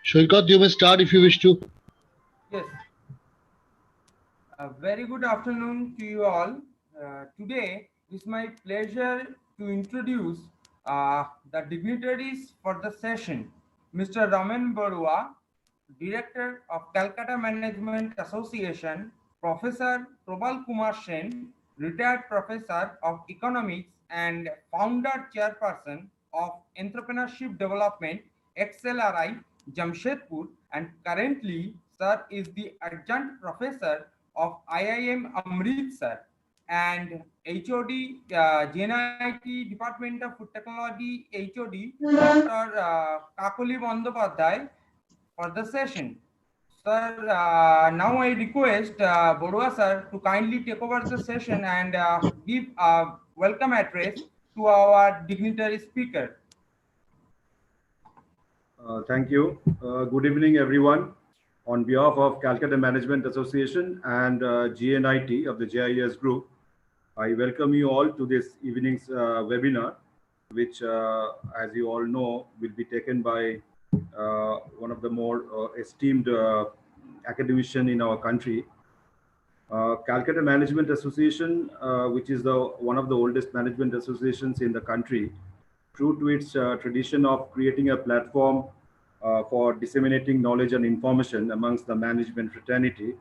Saikat, you may start if you wish to. Yes, a very good afternoon to you all. Today, it's my pleasure to introduce the dignitaries for the session. Mr. Raman Barua, Director of Calcutta Management Association, Professor Prabal Kumar Sen, retired Professor of Economics and Founder Chairperson of Entrepreneurship Development, XLRI, Jamshedpur, and currently Sir is the Adjunct Professor of IIM Amritsar and HOD GNIT Department of Food Technology HOD Dr. Kakuli Bandyopadhyay for the session. Sir, now I request Borua sir to kindly take over the session and give a welcome address to our dignitary speaker. Thank you. Good evening, everyone. On behalf of Calcutta Management Association and GNIT of the GIS Group, I welcome you all to this evening's webinar, which, as you all know, will be taken by one of the more esteemed academician in our country. Calcutta Management Association, which is one of the oldest management associations in the country, true to its tradition of creating a platform for disseminating knowledge and information amongst the management fraternity,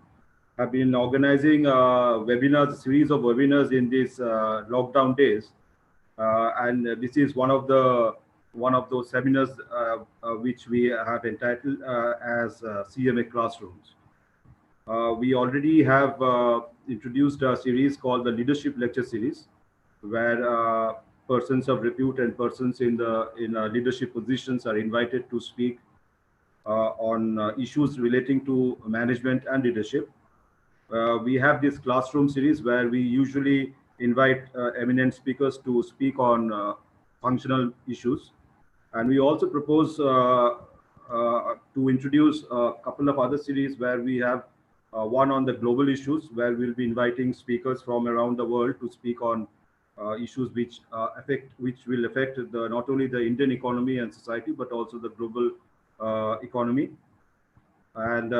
have been organizing webinars, a series of webinars in these lockdown days, and this is one of those seminars which we have entitled as CMA Classrooms. We already have introduced a series called the Leadership Lecture Series, where persons of repute and persons in leadership positions are invited to speak on issues relating to management and leadership. We have this classroom series where we usually invite eminent speakers to speak on functional issues. And we also propose to introduce a couple of other series where we have one on the global issues, where we'll be inviting speakers from around the world to speak on issues which will affect not only the Indian economy and society, but also the global economy. And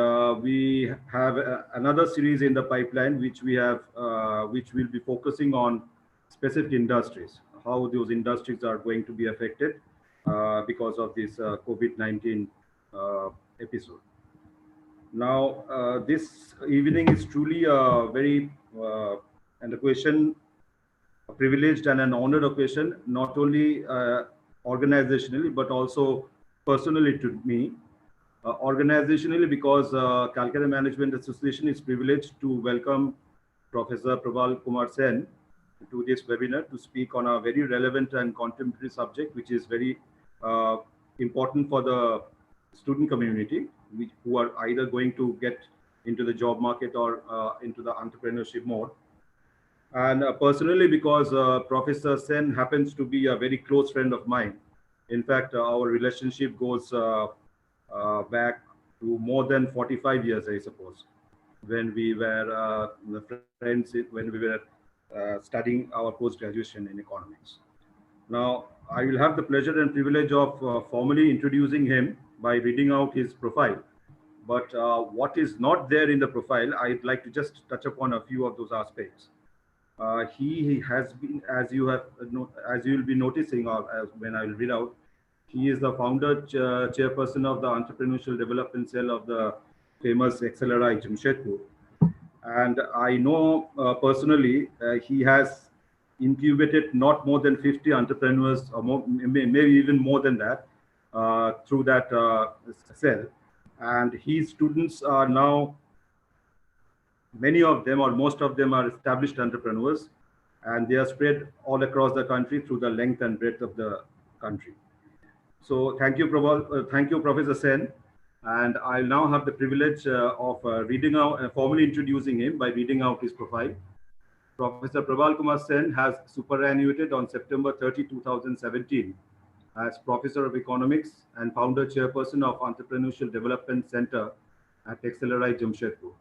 we have another series in the pipeline, which will be focusing on specific industries, how those industries are going to be affected because of this COVID-19 episode. Now, this evening is truly a very and a privileged and an honored occasion, not only organizationally, but also personally to me. Organizationally, because Calcutta Management Association is privileged to welcome Professor Prabal Kumar Sen to this webinar to speak on a very relevant and contemporary subject, which is very important for the student community, who are either going to get into the job market or into the entrepreneurship mode. And personally, because Professor Sen happens to be a very close friend of mine. In fact, our relationship goes back to more than 45 years, I suppose, when we were friends, when we were studying our post-graduation in economics. Now, I will have the pleasure and privilege of formally introducing him by reading out his profile. But what is not there in the profile, I'd like to just touch upon a few of those aspects. He has been, as you will be noticing, or as when I will read out, he is the founder, chairperson of the Entrepreneurship Development Cell of the famous XLRI Jamshedpur. And I know personally he has incubated not more than 50 entrepreneurs, or more, maybe even more than that, through that cell. And his students are now, many of them or most of them are established entrepreneurs, and they are spread all across the country through the length and breadth of the country. So thank you, Prabal, thank you, Professor Sen. And I'll now have the privilege of reading out, formally introducing him by reading out his profile. Professor Prabal Kumar Sen has superannuated on September 30, 2017 as Professor of Economics and Founder Chairperson of Entrepreneurship Development Center at XLRI Jamshedpur.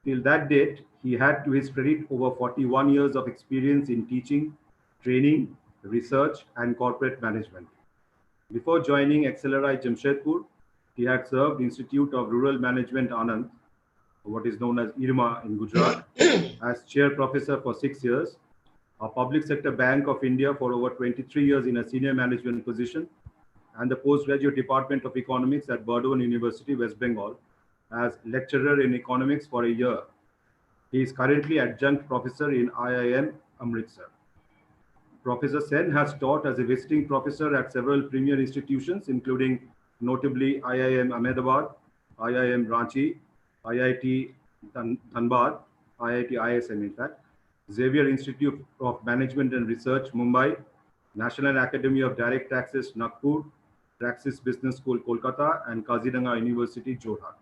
Till that date, he had to his credit over 41 years of experience in teaching, training, research, and corporate management. Before joining XLRI Jamshedpur, He had served Institute of Rural Management Anand, what is known as IRMA in Gujarat, as chair professor for 6 years, a public sector Bank of India for over 23 years in a senior management position, and the postgraduate Department of Economics at Burdwan University, West Bengal, as lecturer in economics for a year. He is currently adjunct professor in IIM Amritsar. Professor Sen has taught as a visiting professor at several premier institutions, including notably IIM Ahmedabad, IIM Ranchi, IIT Dhanbad, IIT ISM in fact, Xavier Institute of Management and Research, Mumbai, National Academy of Direct Taxes, Nagpur, Praxis Business School, Kolkata, and Kaziranga University, Jorhat.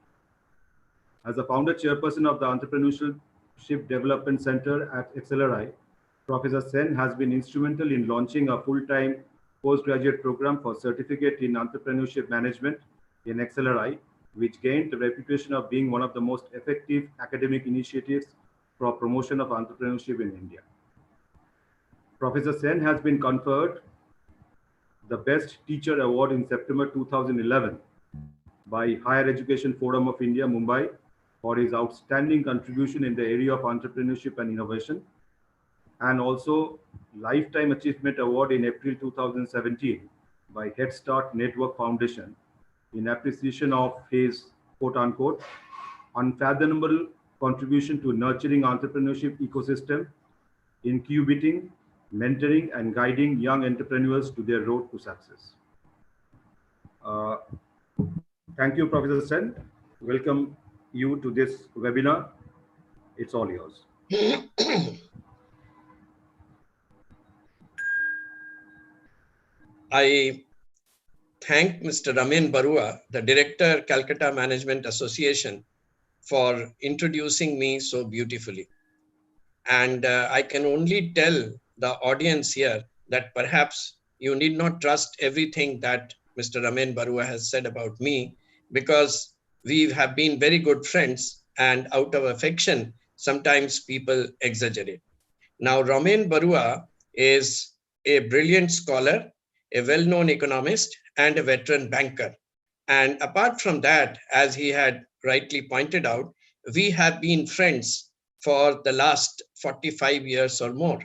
As the founder chairperson of the Entrepreneurship Development Center at XLRI, Professor Sen has been instrumental in launching a full-time postgraduate program for certificate in entrepreneurship management in XLRI, which gained the reputation of being one of the most effective academic initiatives for promotion of entrepreneurship in India. Professor Sen has been conferred the Best Teacher Award in September 2011 by Higher Education Forum of India, Mumbai, for his outstanding contribution in the area of entrepreneurship and innovation, and also Lifetime Achievement Award in April 2017 by Head Start Network Foundation in appreciation of his quote-unquote unfathomable contribution to nurturing entrepreneurship ecosystem, incubating, mentoring, and guiding young entrepreneurs to their road to success. Thank you, Professor Sen. Welcome you to this webinar. It's all yours. I thank Mr. Ramen Barua, the Director, Calcutta Management Association, for introducing me so beautifully. And I can only tell the audience here that perhaps you need not trust everything that Mr. Ramen Barua has said about me, because we have been very good friends, and out of affection, sometimes people exaggerate. Now, Ramen Barua is a brilliant scholar, a well-known economist, and a veteran banker. And apart from that, as he had rightly pointed out, we have been friends for the last 45 years or more.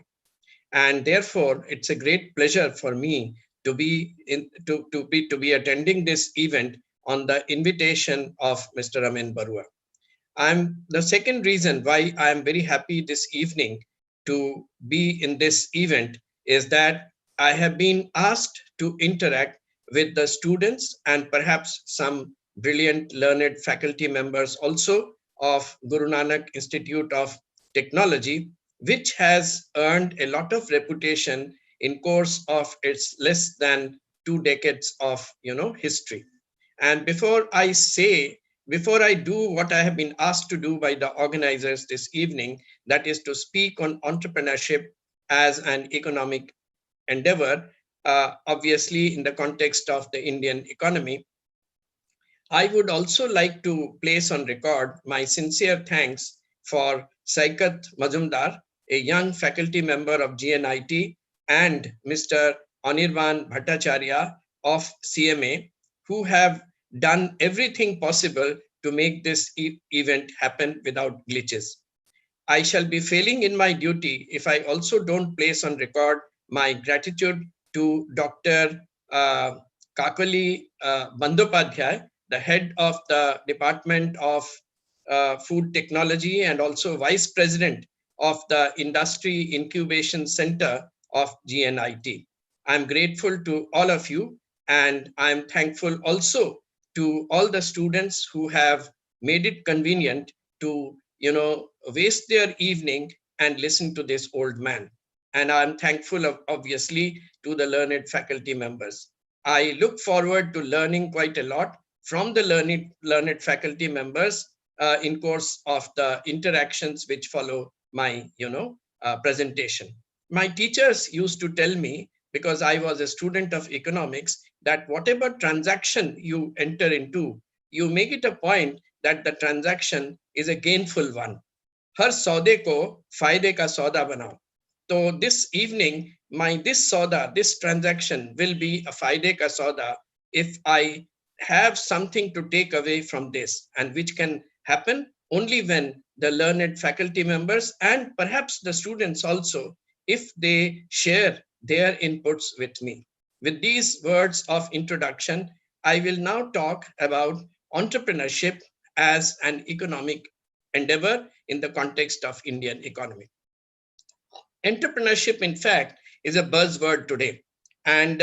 And therefore, it's a great pleasure for me to be attending this event on the invitation of Mr. Ramen Barua. The second reason why I am very happy this evening to be in this event is that I have been asked to interact with the students and perhaps some brilliant learned faculty members also of Guru Nanak Institute of Technology, which has earned a lot of reputation in course of its less than 2 decades of history. And before I do what I have been asked to do by the organizers this evening, that is to speak on entrepreneurship as an economic endeavor, obviously in the context of the Indian economy, I would also like to place on record my sincere thanks for Saikat Mazumder, a young faculty member of GNIT, and Mr. Anirban Bhattacharya of CMA, who have done everything possible to make this event happen without glitches. I shall be failing in my duty if I also don't place on record my gratitude to Dr. Kakali Bandopadhyay, the head of the Department of Food Technology and also Vice President of the Industry Incubation Center of GNIT. I'm grateful to all of you, and I'm thankful also to all the students who have made it convenient to waste their evening and listen to this old man. And I'm thankful obviously to the learned faculty members. I look forward to learning quite a lot from the learned faculty members in course of the interactions which follow my presentation. My teachers used to tell me, because I was a student of economics, that whatever transaction you enter into, you make it a point that the transaction is a gainful one. Har saude ko fayde ka sauda banao. So this evening, this transaction will be a fayde ka sauda if I have something to take away from this, and which can happen only when the learned faculty members and perhaps the students also, if they share their inputs with me. With these words of introduction, I will now talk about entrepreneurship as an economic endeavor in the context of Indian economy. Entrepreneurship, in fact, is a buzzword today. And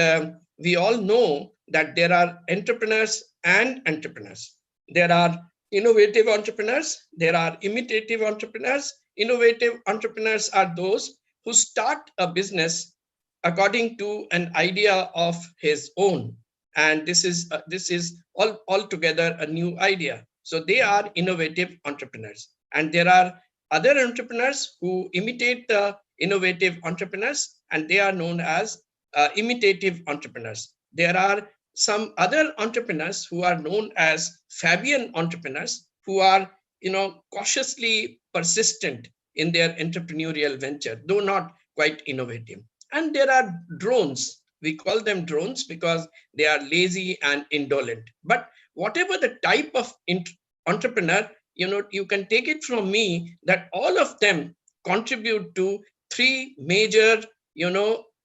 we all know that there are entrepreneurs and entrepreneurs. There are innovative entrepreneurs, there are imitative entrepreneurs. Innovative entrepreneurs are those who start a business according to an idea of his own. And this is altogether a new idea. So they are innovative entrepreneurs. And there are other entrepreneurs who imitate the innovative entrepreneurs, and they are known as imitative entrepreneurs. There are some other entrepreneurs who are known as Fabian entrepreneurs, who are, cautiously persistent in their entrepreneurial venture, though not quite innovative. And there are drones. We call them drones because they are lazy and indolent. But whatever the type of entrepreneur, you can take it from me that all of them contribute to three major,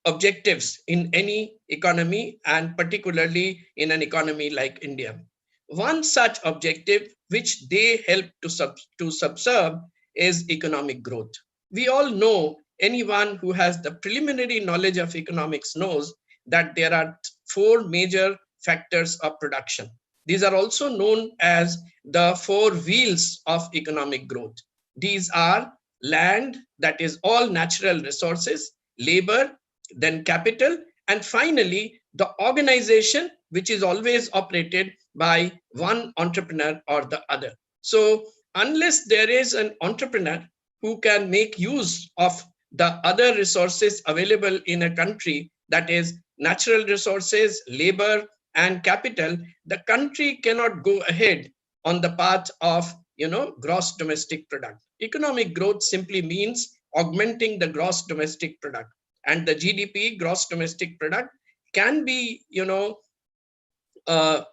objectives in any economy, and particularly in an economy like India. One such objective which they help to subserve is economic growth. We all know, anyone who has the preliminary knowledge of economics knows that there are four major factors of production. These are also known as the four wheels of economic growth. These are land, that is all natural resources, labor, then capital, and finally the organization, which is always operated by one entrepreneur or the other. So unless there is an entrepreneur who can make use of the other resources available in a country, that is natural resources, labor, and capital, the country cannot go ahead on the path of, gross domestic product. Economic growth simply means augmenting the gross domestic product, and the GDP, gross domestic product, can be,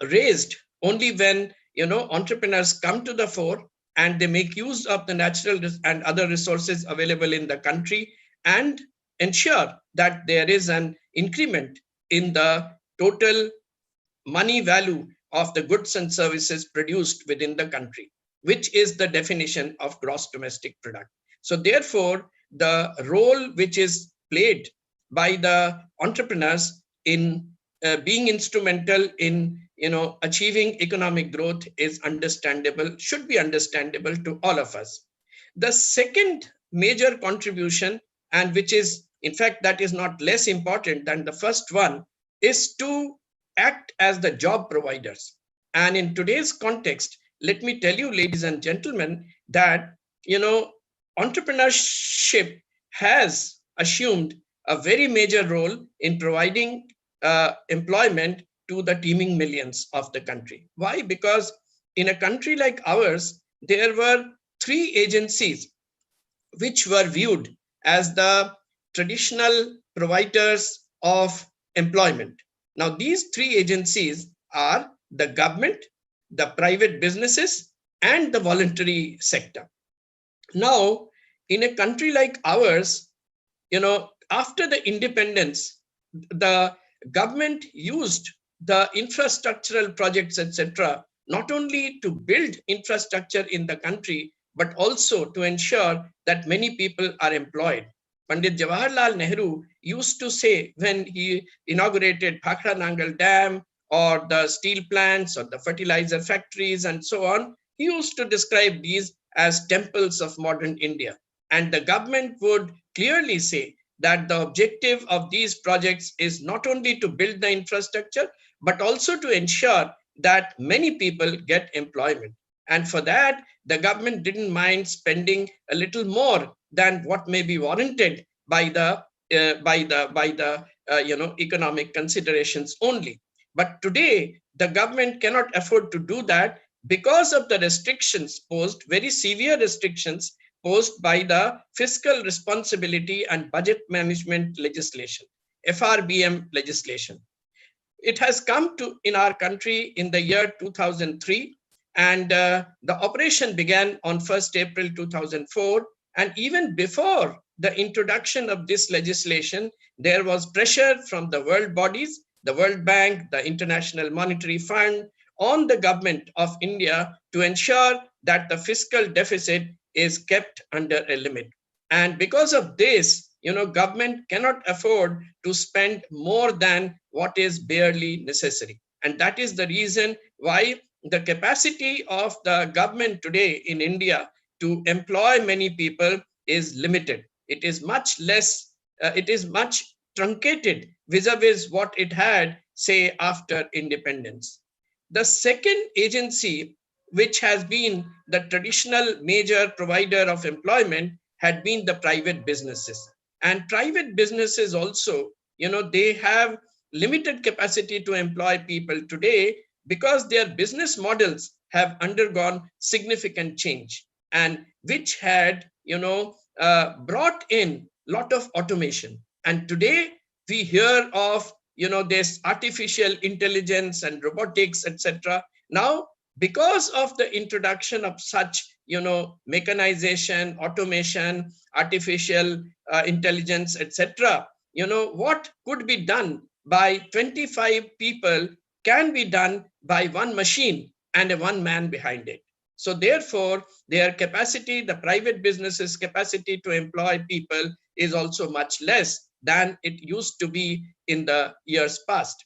raised only when, entrepreneurs come to the fore and they make use of the natural and other resources available in the country and ensure that there is an increment in the total money value of the goods and services produced within the country, which is the definition of gross domestic product. So therefore, the role which is played by the entrepreneurs in being instrumental in, achieving economic growth is understandable, should be understandable to all of us. The second major contribution, and which is, in fact, that is not less important than the first one, is to act as the job providers. And in today's context, let me tell you, ladies and gentlemen, that, entrepreneurship has assumed a very major role in providing employment to the teeming millions of the country. Why? Because in a country like ours, there were three agencies which were viewed as the traditional providers of employment. Now, these three agencies are the government, the private businesses, and the voluntary sector. Now, in a country like ours, after the independence, the government used the infrastructural projects, etc., not only to build infrastructure in the country, but also to ensure that many people are employed. Pandit Jawaharlal Nehru used to say, when he inaugurated Bhakra Nangal Dam or the steel plants or the fertilizer factories and so on, he used to describe these as temples of modern India. And the government would clearly say that the objective of these projects is not only to build the infrastructure, but also to ensure that many people get employment. And for that, the government didn't mind spending a little more than what may be warranted by the economic considerations only. But today, the government cannot afford to do that because of the restrictions posed, very severe restrictions posed by the Fiscal Responsibility and Budget Management legislation, FRBM legislation. it has come to in our country in the year 2003, and the operation began on 1st April 2004. And even before the introduction of this legislation, there was pressure from the world bodies, the World Bank, the International Monetary Fund, on the government of India to ensure that the fiscal deficit is kept under a limit. And because of this, government cannot afford to spend more than what is barely necessary. And that is the reason why the capacity of the government today in India to employ many people is limited. It is much less, it is much truncated vis-a-vis what it had, say, after independence. The second agency, which has been the traditional major provider of employment, had been the private businesses. And private businesses also, they have limited capacity to employ people today because their business models have undergone significant change, and which had, brought in a lot of automation. And today we hear of, this artificial intelligence and robotics, etc. Now, because of the introduction of such, mechanization, automation, artificial intelligence, etc., what could be done by 25 people can be done by one machine and a one man behind it. So therefore, their capacity, the private businesses' capacity to employ people is also much less than it used to be in the years past.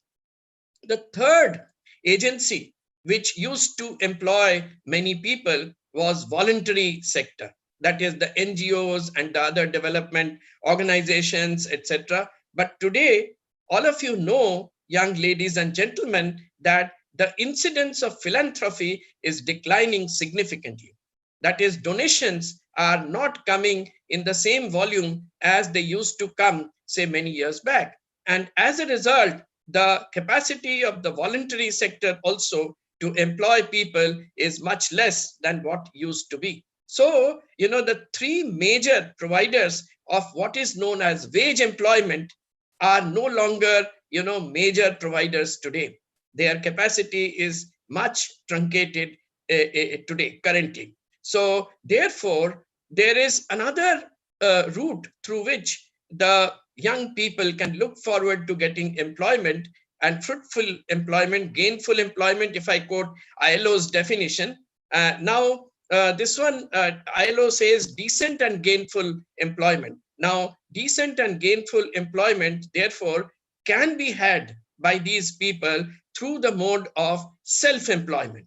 The third agency which used to employ many people was voluntary sector. That is the NGOs and the other development organizations, etc. But today, all of you know, young ladies and gentlemen, that the incidence of philanthropy is declining significantly. That is, donations are not coming in the same volume as they used to come, say, many years back. And as a result, the capacity of the voluntary sector also to employ people is much less than what used to be. So, the three major providers of what is known as wage employment are no longer, major providers today. Their capacity is much truncated today, currently. So therefore, there is another route through which the young people can look forward to getting employment, and fruitful employment, gainful employment, if I quote ILO's definition. This one, ILO says decent and gainful employment. Now, decent and gainful employment, therefore, can be had by these people through the mode of self-employment.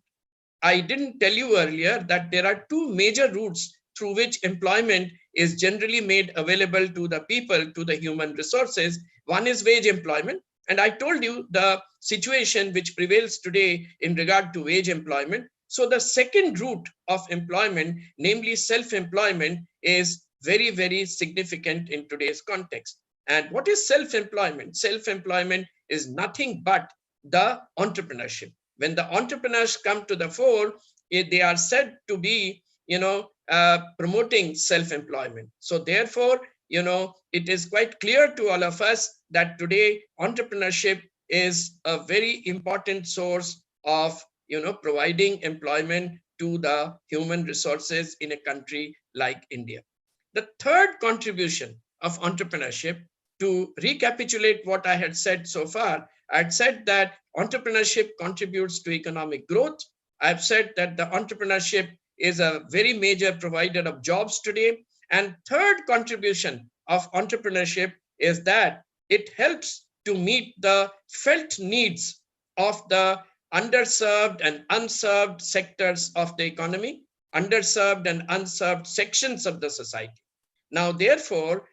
I didn't tell you earlier that there are two major routes through which employment is generally made available to the people, to the human resources. One is wage employment. And I told you the situation which prevails today in regard to wage employment. So the second route of employment, namely self-employment, is very, very significant in today's context. And what is self-employment? Self-employment is nothing but the entrepreneurship. When the entrepreneurs come to the fore, they are said to be, promoting self-employment. So therefore, it is quite clear to all of us that today entrepreneurship is a very important source of, providing employment to the human resources in a country like India. The third contribution of entrepreneurship, to recapitulate what I had said so far, I had said that entrepreneurship contributes to economic growth. I've said that the entrepreneurship is a very major provider of jobs today. And third contribution of entrepreneurship is that it helps to meet the felt needs of the underserved and unserved sectors of the economy, underserved and unserved sections of the society. Now, therefore,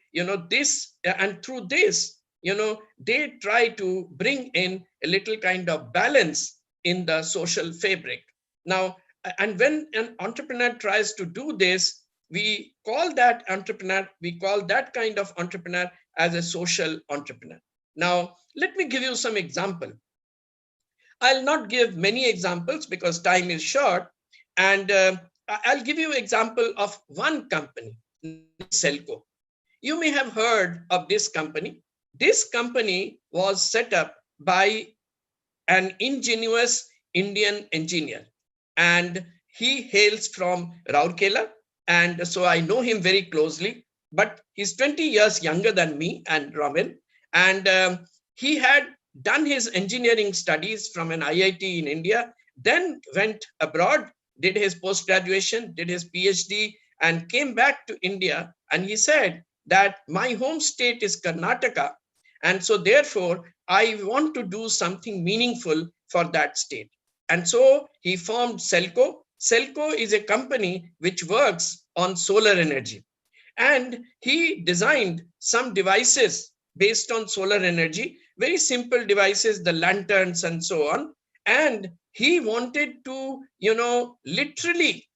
this, and through this, they try to bring in a little kind of balance in the social fabric. Now, and when an entrepreneur tries to do this, we call that kind of entrepreneur as a social entrepreneur. Now, let me give you some example. I'll not give many examples because time is short, and I'll give you an example of one company, Selco. You may have heard of this company. This company was set up by an ingenious Indian engineer, and he hails from Rourkela, and so I know him very closely. But he's 20 years younger than me and Ramin, and he had done his engineering studies from an IIT in India, then went abroad, did his post-graduation, did his PhD, and came back to India. And he said that my home state is Karnataka, and so therefore I want to do something meaningful for that state. And so he formed Selco. Selco is a company which works on solar energy. And he designed some devices based on solar energy, very simple devices, the lanterns and so on. And he wanted to, literally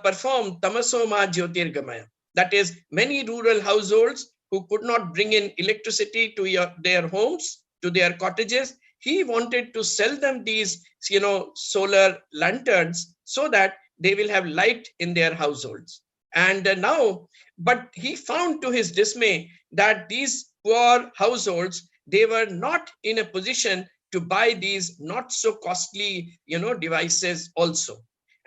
perform Tamasoma Jyotirgamaya. That is, many rural households who could not bring in electricity to their homes, to their cottages, he wanted to sell them these, solar lanterns so that they will have light in their households. And but he found to his dismay that these poor households, they were not in a position to buy these not so costly, devices also.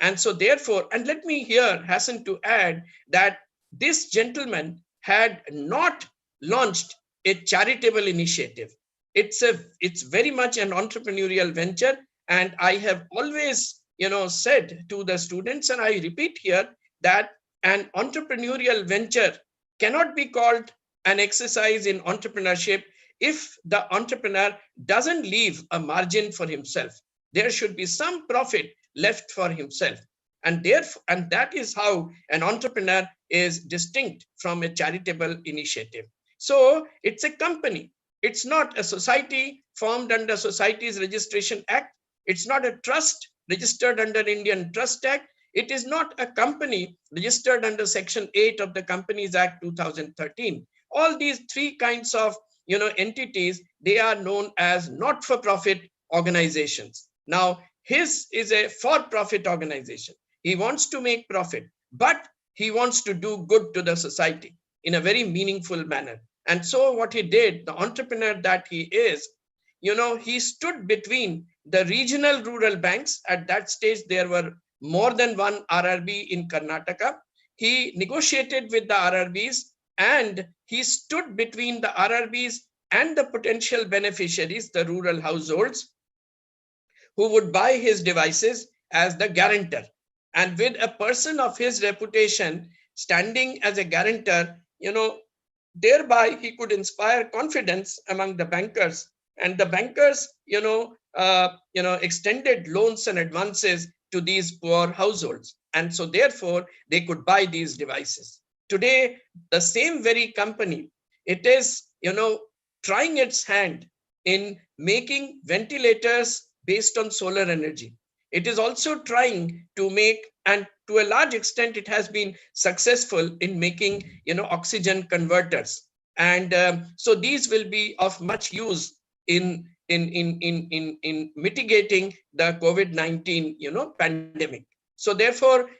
And so therefore, and let me here hasten to add that this gentleman had not launched a charitable initiative. It's very much an entrepreneurial venture. And I have always, said to the students, and I repeat here, that an entrepreneurial venture cannot be called an exercise in entrepreneurship if the entrepreneur doesn't leave a margin for himself. There should be some profit left for himself. And that is how an entrepreneur is distinct from a charitable initiative. So it's a company. It's not a society formed under Societies Registration Act. It's not a trust registered under Indian Trust Act. It is not a company registered under Section 8 of the Companies Act 2013. All these three kinds of entities, they are known as not-for-profit organizations. Now, his is a for-profit organization. He wants to make profit, but he wants to do good to the society in a very meaningful manner. And so what he did, the entrepreneur that he is, he stood between the regional rural banks. At that stage, there were more than one RRB in Karnataka. He negotiated with the RRBs, and he stood between the RRBs and the potential beneficiaries, the rural households, who would buy his devices as the guarantor. And with a person of his reputation standing as a guarantor, thereby he could inspire confidence among the bankers, and the bankers, extended loans and advances to these poor households. And so therefore they could buy these devices. Today, the same very company, it is, trying its hand in making ventilators based on solar energy. It is also trying to make, and to a large extent, it has been successful in making, oxygen converters. And so these will be of much use in mitigating the COVID-19, pandemic. So therefore,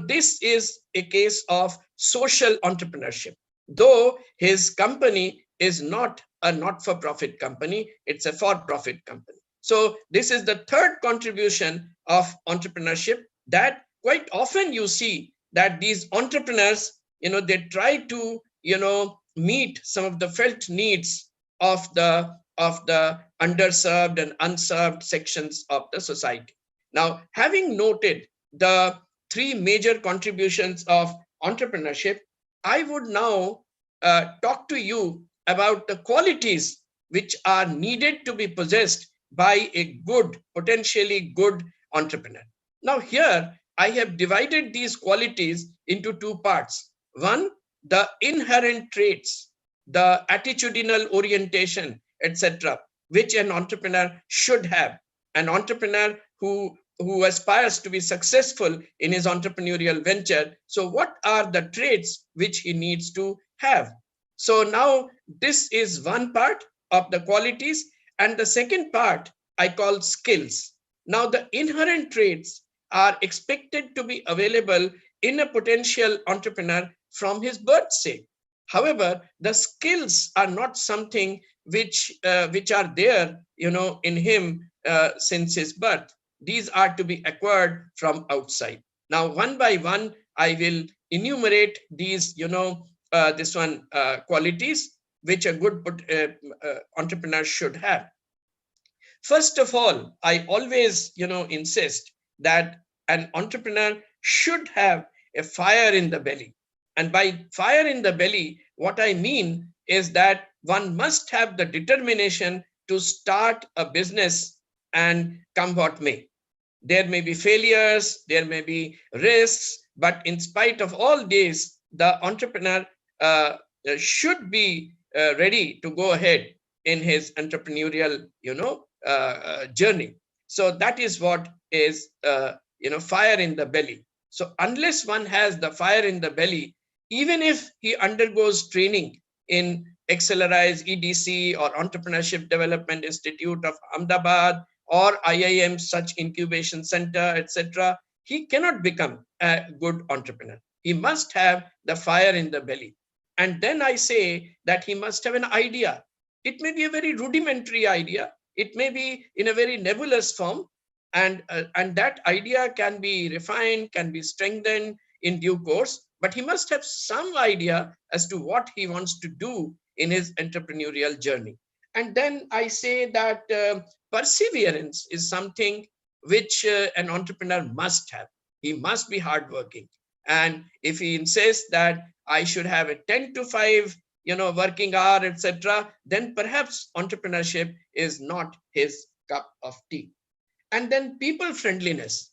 this is a case of social entrepreneurship. Though his company is not a not-for-profit company, it's a for-profit company. So this is the third contribution of entrepreneurship, that quite often you see that these entrepreneurs, they try to, meet some of the felt needs of the underserved and unserved sections of the society. Now, having noted the three major contributions of entrepreneurship, I would now talk to you about the qualities which are needed to be possessed by a good, potentially good entrepreneur. Now here, I have divided these qualities into two parts. One, the inherent traits, the attitudinal orientation, etc., which an entrepreneur should have. An entrepreneur who aspires to be successful in his entrepreneurial venture. So what are the traits which he needs to have? So now this is one part of the qualities, and the second part I call skills. Now the inherent traits are expected to be available in a potential entrepreneur from his birth, say. However, the skills are not something which are there, in him since his birth. These are to be acquired from outside. Now, one by one, I will enumerate these, qualities which a good entrepreneur should have. First of all, I always, insist that an entrepreneur should have a fire in the belly. And by fire in the belly, what I mean is that one must have the determination to start a business and come what may. There may be failures, there may be risks, but in spite of all these, the entrepreneur should be ready to go ahead in his entrepreneurial, journey. So that is what is, fire in the belly. So unless one has the fire in the belly, even if he undergoes training in XLRI's EDC or Entrepreneurship Development Institute of Ahmedabad or IIM such incubation center, etc., he cannot become a good entrepreneur. He must have the fire in the belly. And then I say that he must have an idea. It may be a very rudimentary idea. It may be in a very nebulous form. And that idea can be refined, can be strengthened in due course. But he must have some idea as to what he wants to do in his entrepreneurial journey. And then I say that perseverance is something which an entrepreneur must have. He must be hardworking. And if he insists that I should have a 10 to 5, working hour, etc., then perhaps entrepreneurship is not his cup of tea. And then people friendliness.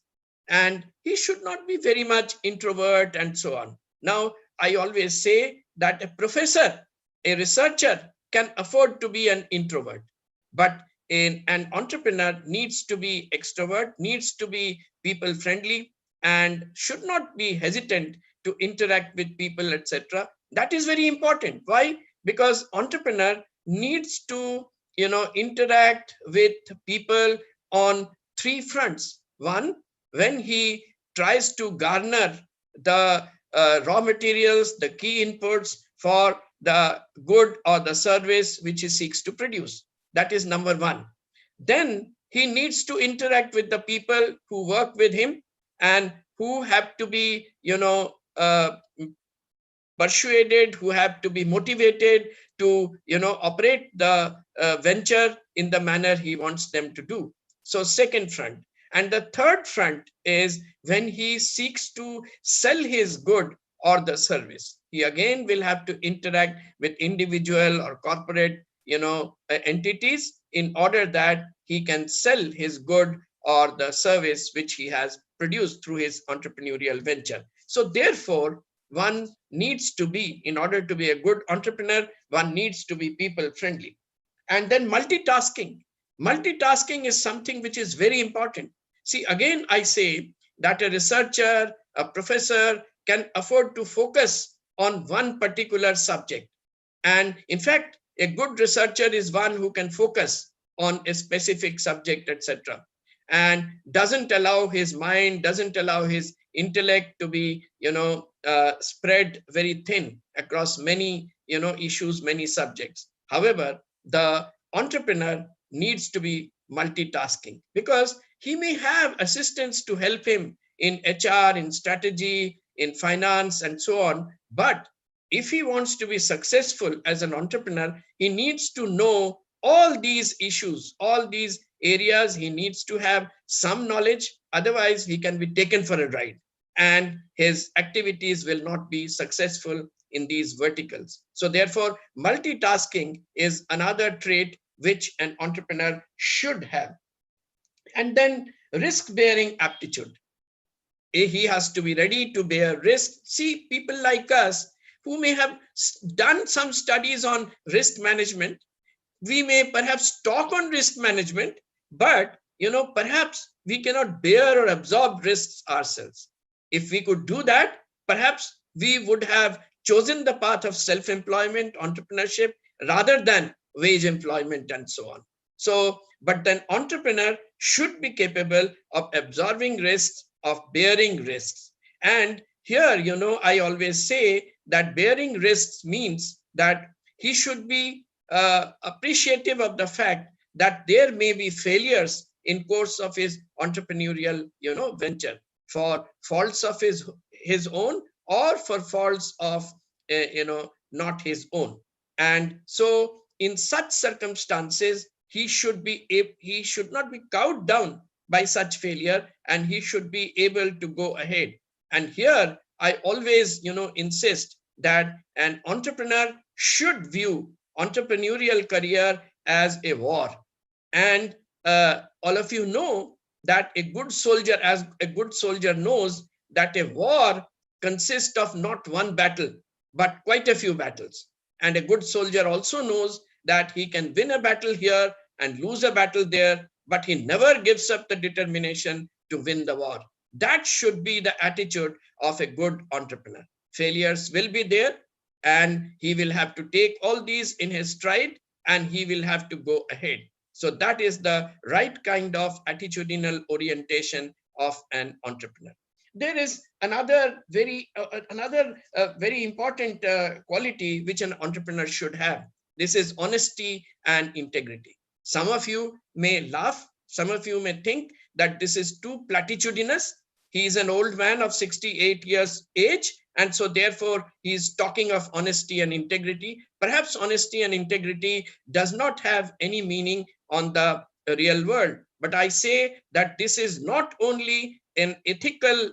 And he should not be very much introvert and so on. Now, I always say that a professor, a researcher can afford to be an introvert, but an entrepreneur needs to be extrovert, needs to be people friendly, and should not be hesitant to interact with people, etc. That is very important. Why? Because entrepreneur needs to, interact with people on 3 fronts. One, when he tries to garner the raw materials, the key inputs for the good or the service which he seeks to produce. That is number 1. Then he needs to interact with the people who work with him and who have to be, persuaded, who have to be motivated to, operate the venture in the manner he wants them to do. So second front. And the third front is when he seeks to sell his good or the service. He again will have to interact with individual or corporate, entities in order that he can sell his good or the service which he has produced through his entrepreneurial venture. So therefore, one needs to be, in order to be a good entrepreneur, one needs to be people friendly. And then multitasking. Multitasking is something which is very important. See, again, I say that a researcher, a professor can afford to focus on one particular subject. And in fact, a good researcher is one who can focus on a specific subject, etc., and doesn't allow his mind, doesn't allow his intellect to be, spread very thin across many, issues, many subjects. However, the entrepreneur needs to be multitasking because he may have assistants to help him in HR, in strategy, in finance, and so on. But if he wants to be successful as an entrepreneur, he needs to know all these issues, all these areas. He needs to have some knowledge. Otherwise, he can be taken for a ride and his activities will not be successful in these verticals. So therefore, multitasking is another trait which an entrepreneur should have. And then risk-bearing aptitude. He has to be ready to bear risk. See, people like us who may have done some studies on risk management, we may perhaps talk on risk management, but perhaps we cannot bear or absorb risks ourselves. If we could do that, perhaps we would have chosen the path of self-employment, entrepreneurship, rather than wage employment and so on. So, but an entrepreneur should be capable of absorbing risks, of bearing risks. And here, I always say that bearing risks means that he should be appreciative of the fact that there may be failures in course of his entrepreneurial, venture, for faults of his own, or for faults of, not his own. And so in such circumstances, he should not be cowed down by such failure, and he should be able to go ahead. And here I always, insist that an entrepreneur should view entrepreneurial career as a war. And all of you know that a good soldier knows that a war consists of not one battle, but quite a few battles. And a good soldier also knows that he can win a battle here and lose a battle there, but he never gives up the determination to win the war. That should be the attitude of a good entrepreneur. Failures will be there, and he will have to take all these in his stride, and he will have to go ahead. So that is the right kind of attitudinal orientation of an entrepreneur. There is another very important quality which an entrepreneur should have. This is honesty and integrity. Some of you may laugh. Some of you may think that this is too platitudinous. He is an old man of 68 years age, and so therefore he is talking of honesty and integrity. Perhaps honesty and integrity does not have any meaning on the real world. But I say that this is not only an ethical,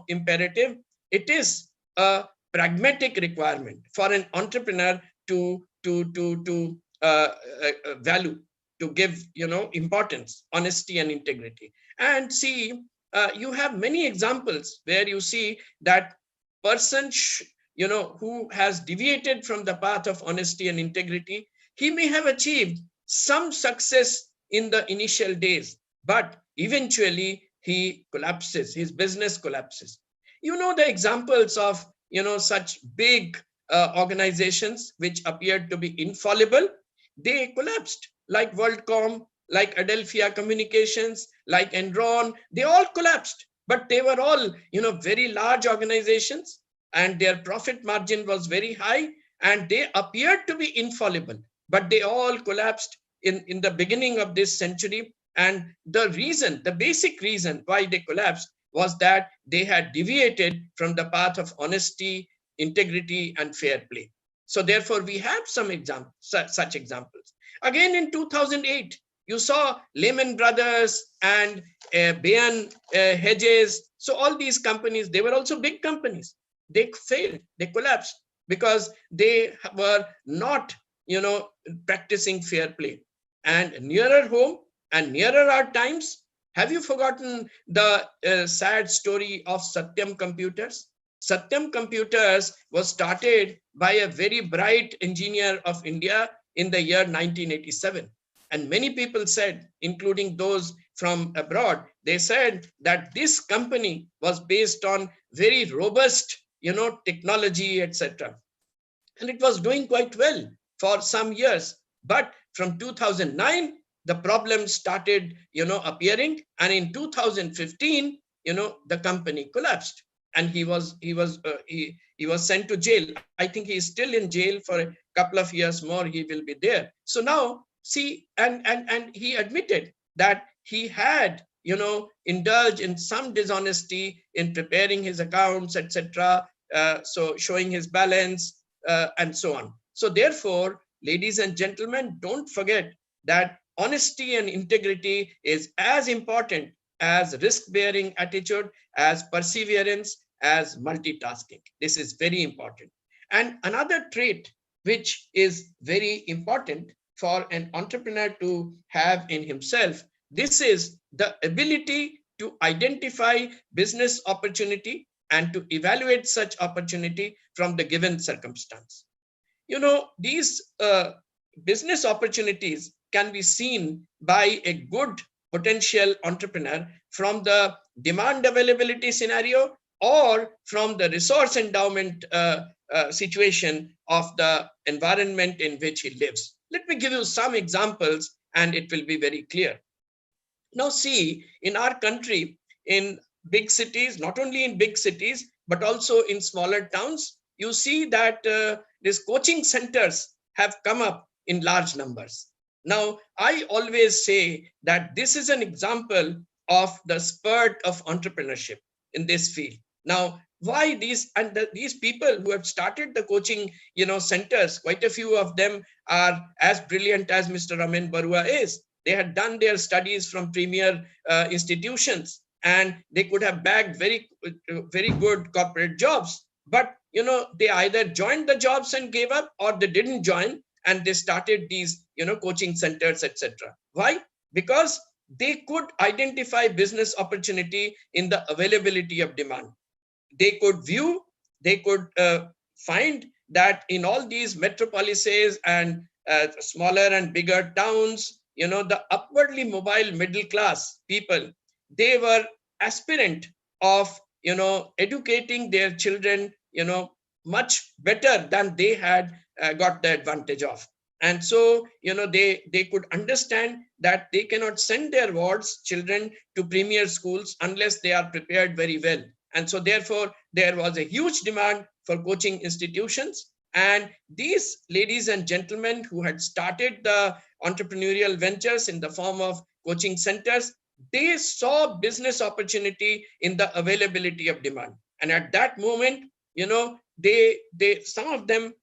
imperative, it is a pragmatic requirement for an entrepreneur to value, to give, importance, honesty and integrity. And see, you have many examples where you see that person, who has deviated from the path of honesty and integrity, he may have achieved some success in the initial days, but eventually he collapses, his business collapses. You know the examples of, such big organizations which appeared to be infallible. They collapsed, like WorldCom, like Adelphia Communications, like Enron. They all collapsed, but they were all, very large organizations, and their profit margin was very high, and they appeared to be infallible, but they all collapsed in the beginning of this century. And the basic reason why they collapsed was that they had deviated from the path of honesty, integrity, and fair play. So therefore, we have some examples, such examples. Again, in 2008, you saw Lehman Brothers and Bain Hedges. So all these companies, they were also big companies. They failed, they collapsed because they were not, practicing fair play. And nearer home and nearer our times, have you forgotten the sad story of Satyam Computers? Satyam Computers was started by a very bright engineer of India in the year 1987. And many people said, including those from abroad, they said that this company was based on very robust, technology, etc. And it was doing quite well for some years. But from 2009, the problems started, appearing. And in 2015, the company collapsed, and he was sent to jail. I think he is still in jail for a couple of years more. He will be there. So now, see, and he admitted that he had, indulged in some dishonesty in preparing his accounts, etc. So showing his balance and so on. So therefore, ladies and gentlemen, don't forget that honesty and integrity is as important as risk-bearing attitude, as perseverance, as multitasking. This is very important. And another trait which is very important for an entrepreneur to have in himself, this is the ability to identify business opportunity and to evaluate such opportunity from the given circumstance. These business opportunities can be seen by a good potential entrepreneur from the demand availability scenario or from the resource endowment situation of the environment in which he lives. Let me give you some examples and it will be very clear. Now see, in our country, in big cities, not only in big cities, but also in smaller towns, you see that these coaching centers have come up in large numbers. Now, I always say that this is an example of the spurt of entrepreneurship in this field. Now, why these these people who have started the coaching, centers, quite a few of them are as brilliant as Mr. Ramin Barua is. They had done their studies from premier institutions, and they could have bagged very good corporate jobs. But they either joined the jobs and gave up, or they didn't join and they started these coaching centers, etc. Why? Because they could identify business opportunity in the availability of demand. They could view, they could find that in all these metropolises and smaller and bigger towns, the upwardly mobile middle class people, they were aspirant of educating their children much better than they had got the advantage of. And so they could understand that they cannot send their wards children to premier schools unless they are prepared very well. And so therefore there was a huge demand for coaching institutions. And these ladies and gentlemen who had started the entrepreneurial ventures in the form of coaching centers, they saw business opportunity in the availability of demand. And at that moment, some of them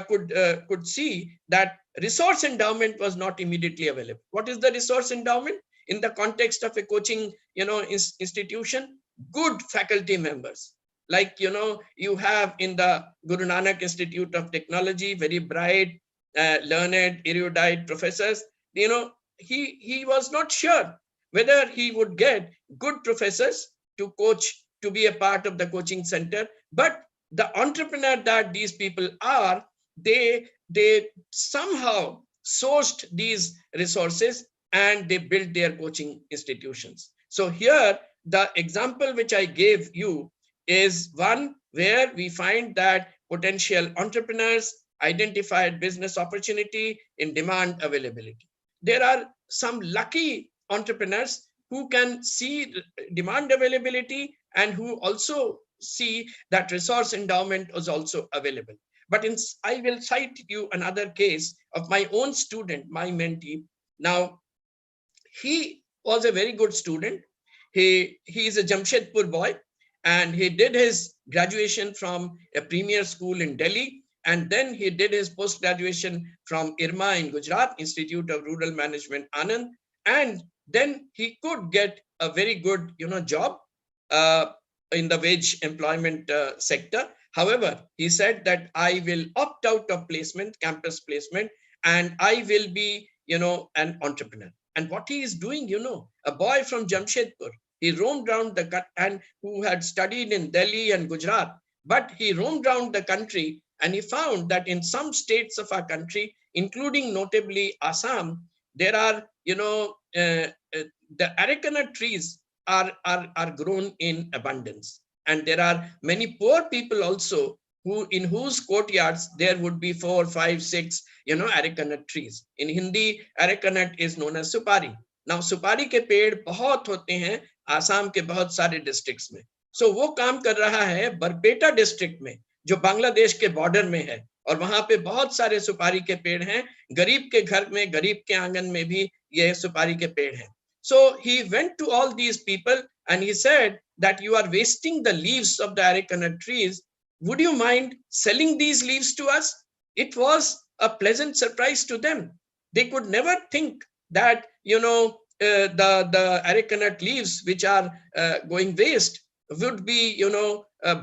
could see that resource endowment was not immediately available. What is the resource endowment in the context of a coaching institution? Good faculty members, like you have in the Guru Nanak Institute of Technology, very bright, learned, erudite professors. He was not sure whether he would get good professors to coach, to be a part of the coaching center. But the entrepreneur that these people are, they somehow sourced these resources and they built their coaching institutions. So here, the example which I gave you is one where we find that potential entrepreneurs identified business opportunity in demand availability. There are some lucky entrepreneurs who can see demand availability and who also see that resource endowment was also available. But I will cite you another case of my own student, my mentee. Now, he was a very good student. He is a Jamshedpur boy, and he did his graduation from a premier school in Delhi. And then he did his post-graduation from IRMA in Gujarat, Institute of Rural Management, Anand. And then he could get a very good job in the wage employment sector. However, he said that I will opt out of placement, campus placement, and I will be an entrepreneur. And what he is doing, a boy from Jamshedpur, he roamed around the country, and who had studied in Delhi and Gujarat, but he roamed around the country and he found that in some states of our country, including notably Assam, there are, the arecanut trees are grown in abundance. And there are many poor people also in whose courtyards there would be 4, 5, 6, arecanut trees. In Hindi, arecanut is known as supari. Now, supari के पेड़ बहुत होते हैं आसाम के बहुत सारे districts में. So वो काम कर रहा है बरपेटा डिस्ट्रिक्ट में, जो बांग्लादेश के बॉर्डर में है, और वहां पे बहुत सारे सुपारी के पेड़ हैं. गरीब के घर में, गरीब के आंगन में भी ये सुपारी के पेड़ हैं. So he went to all these people and he said that you are wasting the leaves of the arecanut trees. Would you mind selling these leaves to us? It was a pleasant surprise to them. They could never think that, the arecanut leaves which are going waste would be,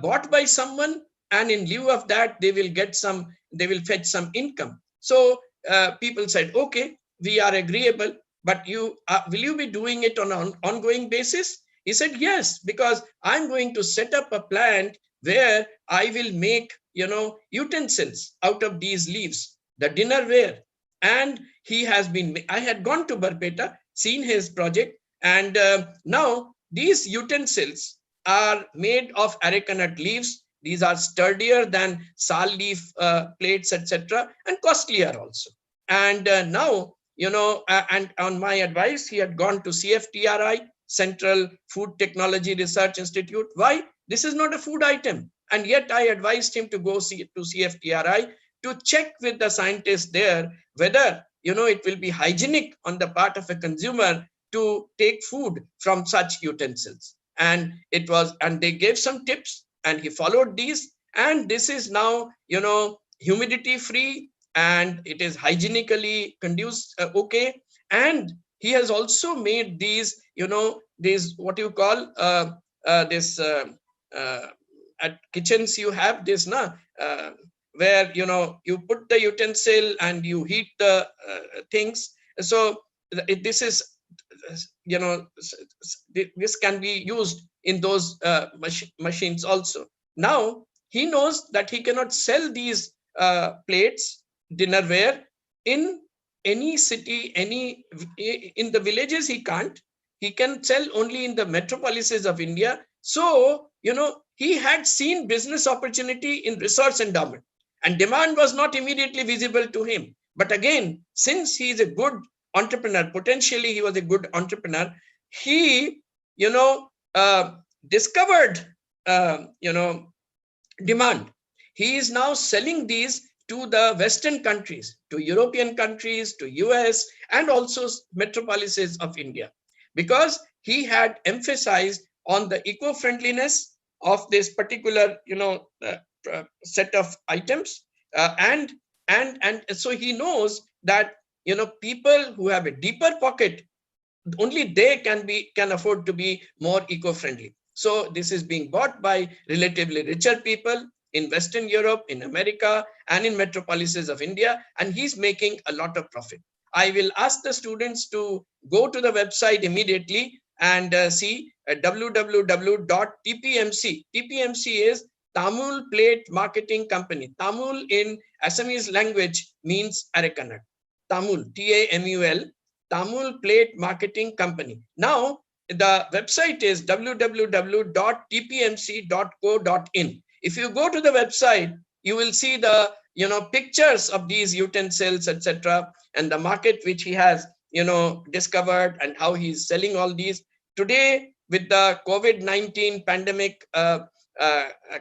bought by someone, and in lieu of that, they will fetch some income. So people said, okay, we are agreeable, but will you be doing it on an ongoing basis? He said, yes, because I'm going to set up a plant where I will make, utensils out of these leaves, the dinnerware. And I had gone to Barpeta, seen his project, and now these utensils are made of arecanut leaves. These are sturdier than sal leaf plates, etc., and costlier also. And now, and on my advice, he had gone to CFTRI, Central Food Technology Research Institute. Why? This is not a food item. And yet I advised him to go to CFTRI to check with the scientists there whether, it will be hygienic on the part of a consumer to take food from such utensils. And they gave some tips and he followed these. And this is now, humidity free and it is hygienically conducive, okay. And he has also made these, these what you call this at kitchens you have this where you put the utensil and you heat the things. So this is this can be used in those machines also. Now he knows that he cannot sell these plates, dinnerware, in any city, in the villages he can't. He can sell only in the metropolises of India. So, he had seen business opportunity in resource endowment and demand was not immediately visible to him. But again, since he is a good entrepreneur, potentially he was a good entrepreneur, he, discovered, demand. He is now selling these to the Western countries, to European countries, to US, and also metropolises of India, because he had emphasized on the eco-friendliness of this particular, set of items, and so he knows that people who have a deeper pocket, only they can afford to be more eco-friendly. So this is being bought by relatively richer people in Western Europe, in America, and in metropolises of India, and he's making a lot of profit. I will ask the students to go to the website immediately and see www.tpmc. TPMC is Tamil Plate Marketing Company. Tamil in Assamese language means arecanut. Tamul, T-A-M-U-L, Tamil Plate Marketing Company. Now, the website is www.tpmc.co.in. If you go to the website, you will see the pictures of these utensils, etc., and the market which he has discovered and how he's selling all these. Today, with the COVID-19 pandemic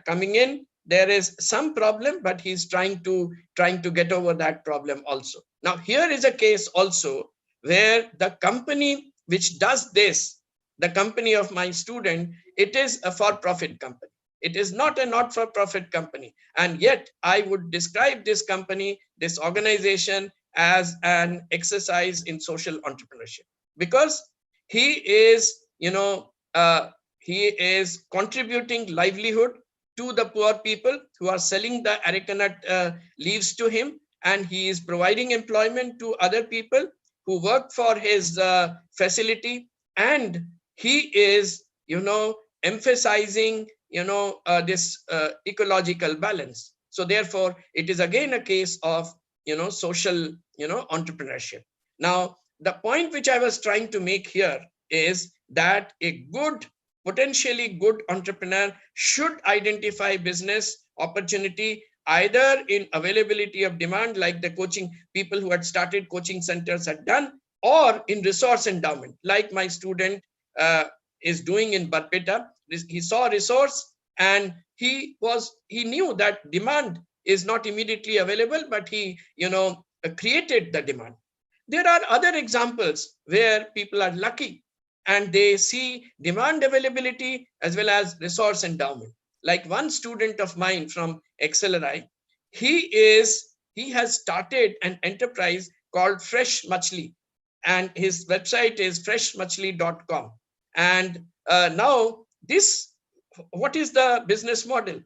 coming in, there is some problem, but he's trying to get over that problem also. Now, here is a case also where the company which does this, the company of my student, it is a for-profit company. It is not a not-for-profit company. And yet I would describe this company, this organization, as an exercise in social entrepreneurship, because he is, he is contributing livelihood to the poor people who are selling the arecanut leaves to him, and he is providing employment to other people who work for his facility, and he is, emphasizing, this ecological balance. So therefore, it is again a case of, social, entrepreneurship. Now, the point which I was trying to make here is that a good, potentially good entrepreneur should identify business opportunity either in availability of demand, like the coaching people who had started coaching centers had done, or in resource endowment, like my student is doing in Barpeta. He saw a resource and he knew that demand is not immediately available, but he, created the demand. There are other examples where people are lucky and they see demand availability as well as resource endowment. Like one student of mine from XLRI, he has started an enterprise called Fresh Machli, and his website is freshmachli.com. And now this, what is the business model?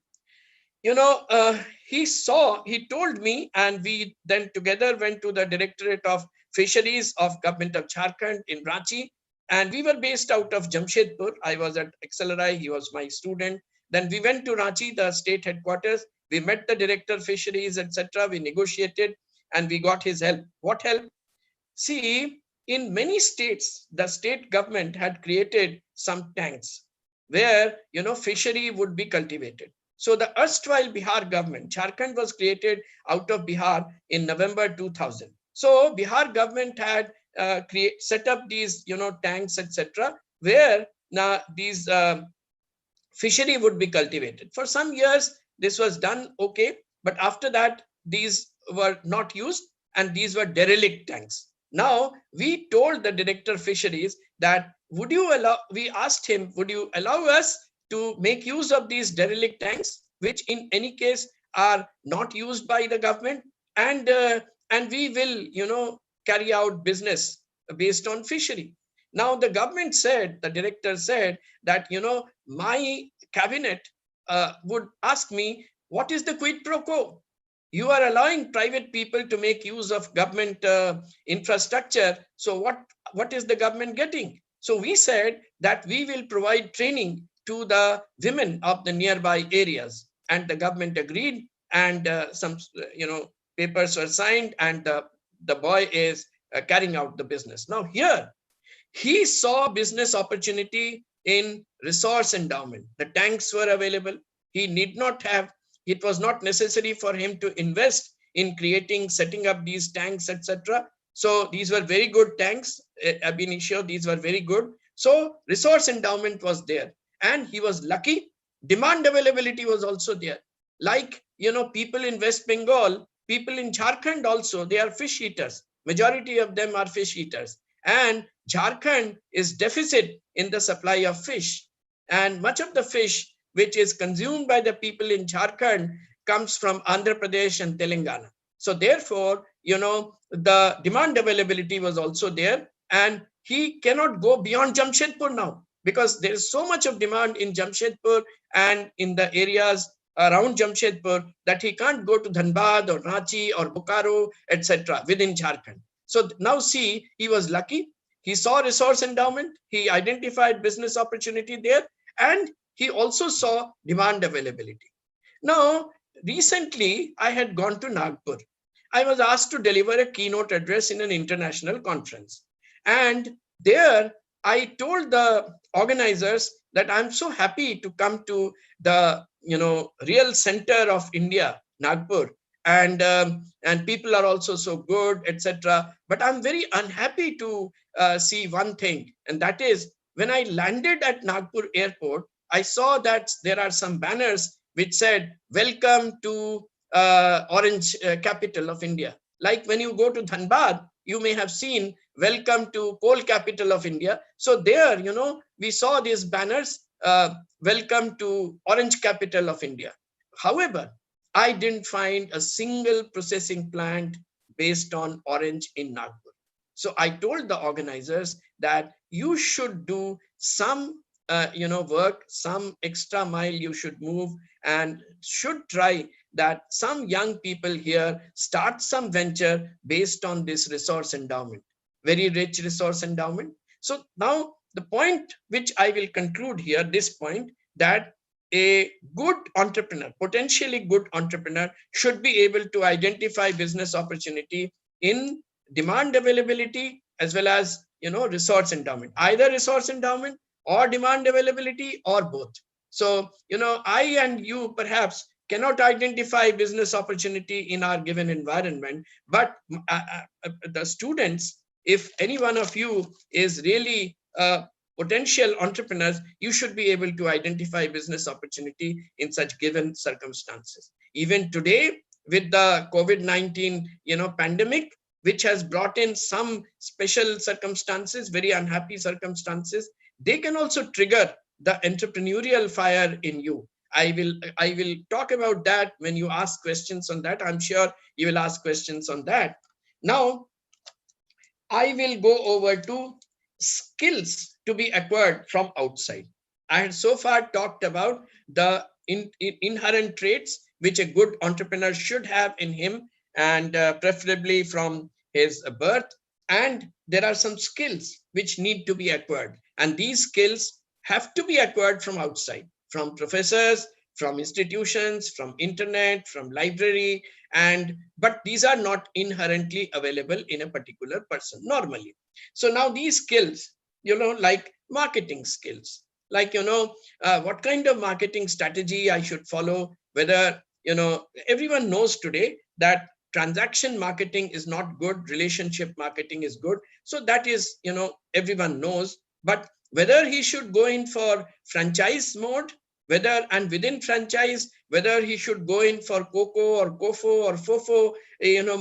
He told me, and we then together went to the Directorate of Fisheries of Government of Jharkhand in Ranchi, and we were based out of Jamshedpur. I was at XLRI, he was my student. Then we went to Ranchi, the state headquarters. We met the Director of Fisheries, etc. We negotiated and we got his help. What help? See, in many states, the state government had created some tanks where, fishery would be cultivated. So the erstwhile Bihar government, Jharkhand was created out of Bihar in November 2000. So Bihar government had set up these, tanks, etc., where now these fishery would be cultivated. For some years, this was done okay, but after that, these were not used and these were derelict tanks. Now we told the director fisheries that we asked him, would you allow us to make use of these derelict tanks, which in any case are not used by the government, and we will carry out business based on fishery. Now the government said, the director said that my cabinet would ask me, what is the quid pro quo? You are allowing private people to make use of government infrastructure. So what is the government getting? So we said that we will provide training to the women of the nearby areas, and the government agreed, and some papers were signed, and the boy is carrying out the business. Now here he saw business opportunity in resource endowment. The tanks were available. He need not have, it was not necessary for him to invest in setting up these tanks, etc. So these were very good tanks. Ab initio, these were very good. So resource endowment was there, and he was lucky. Demand availability was also there. Like, people in West Bengal, people in Jharkhand also, they are fish eaters. Majority of them are fish eaters. And Jharkhand is deficit in the supply of fish. And much of the fish which is consumed by the people in Jharkhand comes from Andhra Pradesh and Telangana. So therefore, the demand availability was also there, and he cannot go beyond Jamshedpur now, because there is so much of demand in Jamshedpur and in the areas around Jamshedpur that he can't go to Dhanbad or Ranchi or Bokaro, etc. within Jharkhand. So now see, he was lucky. He saw resource endowment. He identified business opportunity there, and he also saw demand availability. Now, recently, I had gone to Nagpur. I was asked to deliver a keynote address in an international conference. And there, I told the organizers that I'm so happy to come to the real center of India, Nagpur, and people are also so good, etc. But I'm very unhappy to see one thing, and that is when I landed at Nagpur airport, I saw that there are some banners which said, welcome to Orange capital of India. Like when you go to Dhanbad, you may have seen, welcome to coal capital of India. So there, we saw these banners, welcome to Orange capital of India. However, I didn't find a single processing plant based on orange in Nagpur. So I told the organizers that you should do some work, some extra mile you should move, and should try that some young people here start some venture based on this resource endowment, very rich resource endowment. So now the point which I will conclude here, this point, that a good entrepreneur, potentially good entrepreneur, should be able to identify business opportunity in demand availability as well as resource endowment, either resource endowment or demand availability or both. So I and you perhaps cannot identify business opportunity in our given environment, but the students, if any one of you is really potential entrepreneurs, you should be able to identify business opportunity in such given circumstances. Even today, with the COVID-19 pandemic, which has brought in some special circumstances, very unhappy circumstances, they can also trigger the entrepreneurial fire in you. I will talk about that when you ask questions on that. I'm sure you will ask questions on that. Now, I will go over to skills to be acquired from outside. I had so far talked about the inherent traits which a good entrepreneur should have in him, and preferably from his birth. And there are some skills which need to be acquired. And these skills have to be acquired from outside, from professors, from institutions, from internet, from library, but these are not inherently available in a particular person normally. So now these skills, like marketing skills, like, what kind of marketing strategy I should follow, whether, everyone knows today that transaction marketing is not good, relationship marketing is good. So that is, everyone knows, but whether he should go in for franchise mode, whether, and within franchise, whether he should go in for COCO or COFO or FOFO,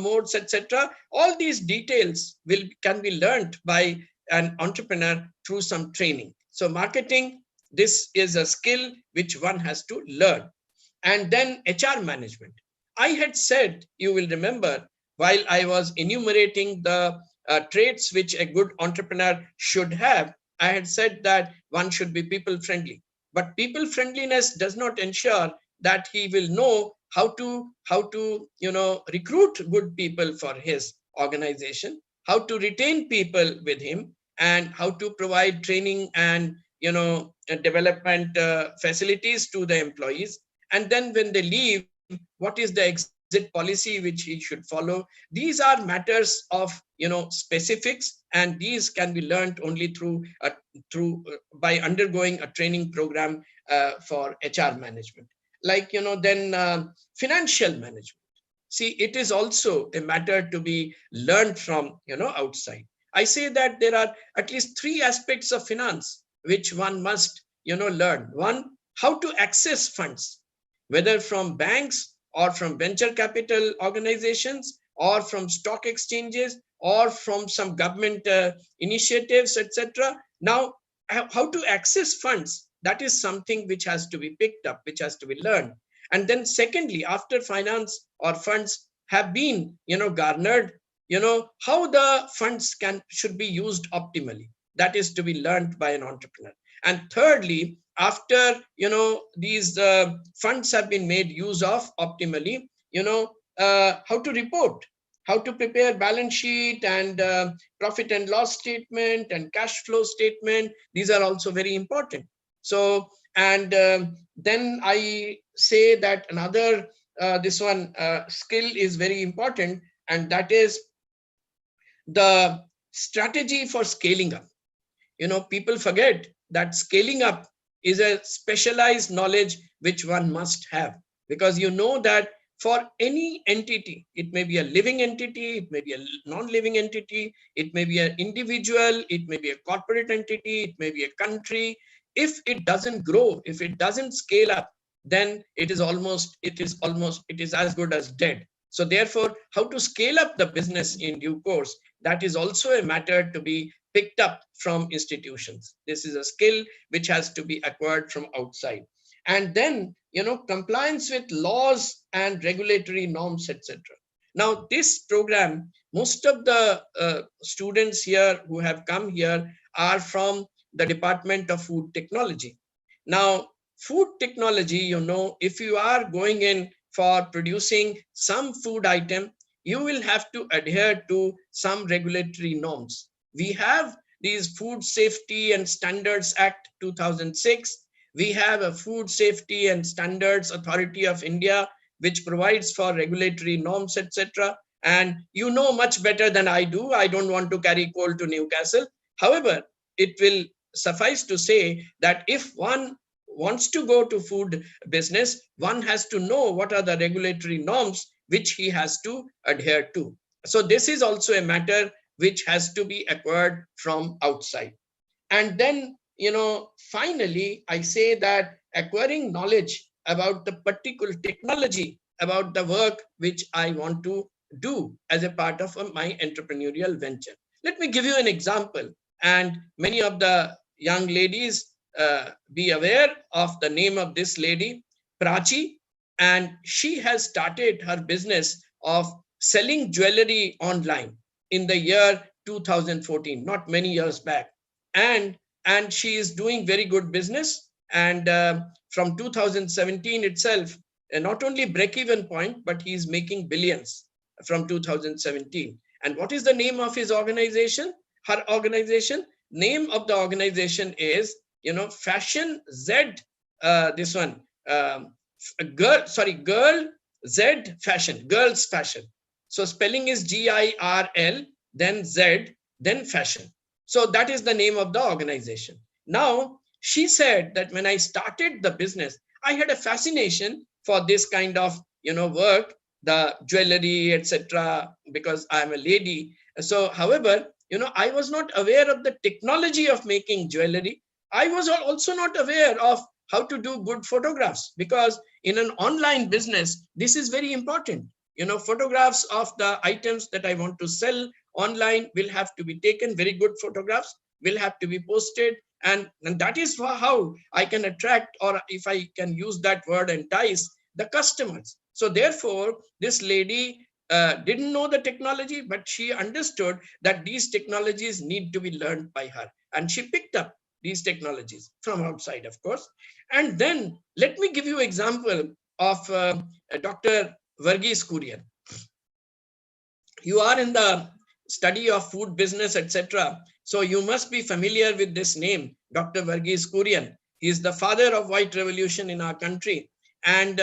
modes, etc. All these details can be learned by an entrepreneur through some training. So marketing, this is a skill which one has to learn. And then HR management. I had said, you will remember, while I was enumerating the traits which a good entrepreneur should have, I had said that one should be people friendly. But people friendliness does not ensure that he will know how to recruit good people for his organization, how to retain people with him, and how to provide training and development facilities to the employees. And then when they leave, what is the exit policy which he should follow? These are matters of specifics, and these can be learned only through by undergoing a training program for HR management. Like then financial management. See, it is also a matter to be learned from outside. I say that there are at least 3 aspects of finance which one must learn. One, how to access funds, whether from banks or from venture capital organizations or from stock exchanges or from some government initiatives, etc. Now, how to access funds, that is something which has to be picked up, which has to be learned. And then secondly, after finance or funds have been garnered, how the funds should be used optimally. That is to be learned by an entrepreneur. And thirdly, after these funds have been made use of optimally, how to report, how to prepare balance sheet and profit and loss statement and cash flow statement. These are also very important. So, and then I say that another skill is very important, and that is the strategy for scaling up. People forget that scaling up is a specialized knowledge which one must have, because that for any entity, it may be a living entity, it may be a non-living entity, it may be an individual, it may be a corporate entity, it may be a country. If it doesn't grow, if it doesn't scale up, then it is as good as dead. So therefore, how to scale up the business in due course, that is also a matter to be picked up from institutions. This is a skill which has to be acquired from outside. And then, compliance with laws and regulatory norms, etc. Now, this program, most of the students here who have come here are from the Department of Food Technology. Now, food technology, if you are going in for producing some food item, you will have to adhere to some regulatory norms. We have these Food Safety and Standards Act 2006. We have a Food Safety and Standards Authority of India, which provides for regulatory norms, etc. And you know much better than I do. I don't want to carry coal to Newcastle. However, it will suffice to say that if one wants to go to food business, one has to know what are the regulatory norms which he has to adhere to. So this is also a matter which has to be acquired from outside. And then, finally, I say that acquiring knowledge about the particular technology, about the work which I want to do as a part of my entrepreneurial venture. Let me give you an example. And many of the young ladies be aware of the name of this lady, Prachi, and she has started her business of selling jewelry online in the year 2014, not many years back. And she is doing very good business. And from 2017 itself, not only break-even point, but he is making billions from 2017. And what is the name of his organization? Her organization? Name of the organization is, Fashion Z, Girl Z Fashion, Girls Fashion. So spelling is GIRL, then Z, then Fashion. So that is the name of the organization. Now, she said that when I started the business, I had a fascination for this kind of, work, the jewelry, etc., because I'm a lady. So, however, I was not aware of the technology of making jewelry. I was also not aware of how to do good photographs, because in an online business, this is very important. Photographs of the items that I want to sell online will have to be taken. Very good photographs will have to be posted. And that is how I can attract, or if I can use that word, entice the customers. So therefore, this lady didn't know the technology, but she understood that these technologies need to be learned by her. And she picked up these technologies from outside, of course. And then let me give you an example of Dr. Verghese Kurian. You are in the study of food business, etc. So you must be familiar with this name, Dr. Verghese Kurian. He is the father of white revolution in our country. And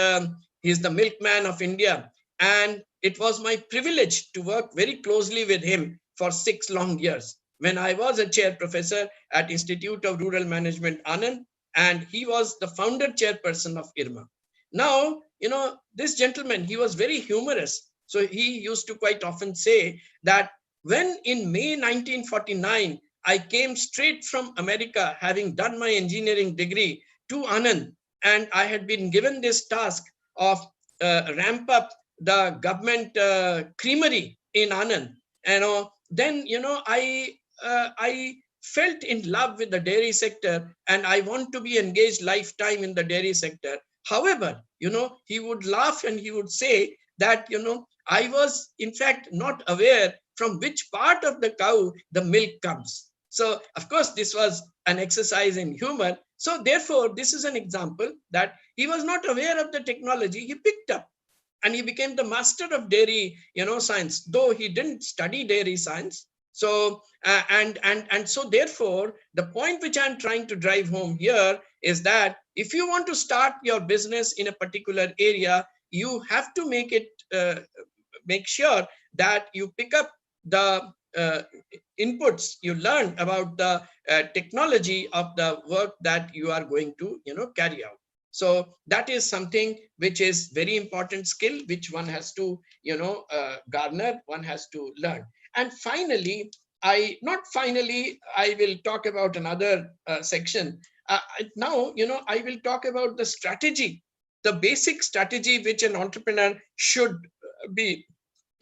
he is the milkman of India. And it was my privilege to work very closely with him for 6 long years when I was a chair professor at Institute of Rural Management, Anand, and he was the founder chairperson of IRMA. Now, this gentleman, he was very humorous. So he used to quite often say that when in May 1949, I came straight from America, having done my engineering degree, to Anand, and I had been given this task of ramp up the government creamery in Anand. Then I felt in love with the dairy sector, and I want to be engaged lifetime in the dairy sector. However, he would laugh and he would say that, I was in fact not aware from which part of the cow the milk comes. So of course, this was an exercise in humor. So therefore, this is an example that he was not aware of the technology he picked up. And he became the master of dairy, science, though he didn't study dairy science. So, and so therefore, the point which I'm trying to drive home here is that if you want to start your business in a particular area, you have to make sure that you pick up the inputs you learn about the technology of the work that you are going to, carry out. So that is something which is very important skill, which one has to, garner, one has to learn. And finally, I will talk about another section. Now, I will talk about the strategy, the basic strategy which an entrepreneur should be,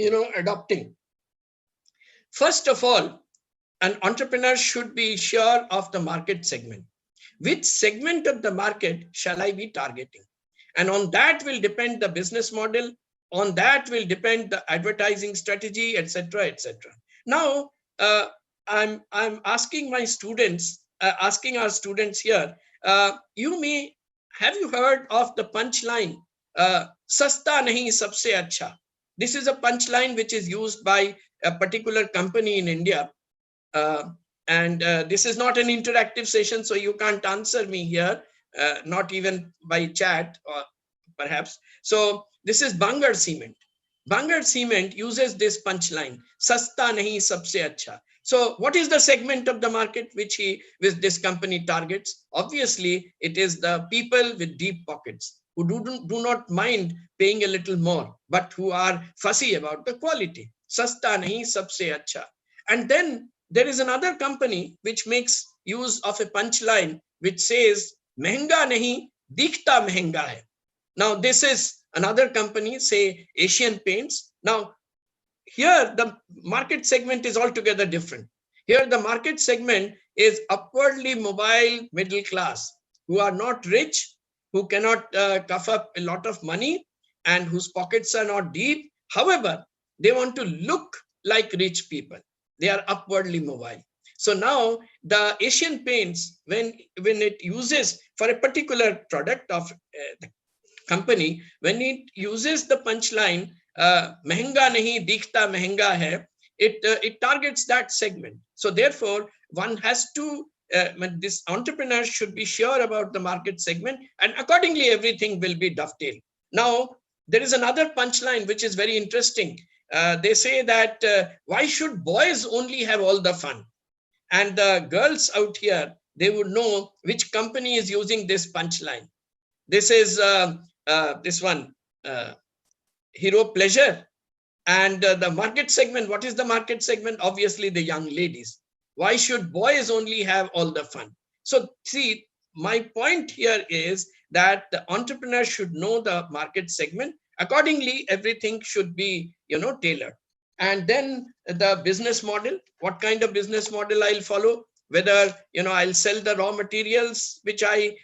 adopting. First of all, an entrepreneur should be sure of the market segment. Which segment of the market shall I be targeting? And on that will depend the business model. On that will depend the advertising strategy, etc., etc. Now, I'm asking my students, asking our students here. Have you heard of the punchline? Sasta nahi sabse acha. This is a punchline which is used by a particular company in India. And this is not an interactive session, so you can't answer me here, not even by chat or perhaps. So this is Bangar Cement. Bangar Cement uses this punchline, Sasta nahi sabse acha. So what is the segment of the market which this company targets? Obviously, it is the people with deep pockets who do not mind paying a little more, but who are fussy about the quality. Sasta nahi sabse acha. And then there is another company which makes use of a punchline which says, Mehenga nahi, dikhta mehenga hai. Now, this is another company, say Asian Paints. Now, here the market segment is altogether different. Here the market segment is upwardly mobile middle class, who are not rich, who cannot cough up a lot of money, and whose pockets are not deep. However, they want to look like rich people. They are upwardly mobile. So now the Asian Paints, when it uses for a particular product of the company, when it uses the punchline, mehenga nahi dikhta mehenga hai, it targets that segment. So therefore, one has to, this entrepreneur should be sure about the market segment, and accordingly, everything will be dovetailed. Now, there is another punchline which is very interesting. They say that why should boys only have all the fun? And the girls out here, they would know which company is using this punchline. This is this one, Hero Pleasure. And the market segment, what is the market segment? Obviously, the young ladies. Why should boys only have all the fun? So see, my point here is that the entrepreneur should know the market segment. Accordingly, everything should be, tailored. And then the business model, what kind of business model I'll follow, whether, I'll sell the raw materials which I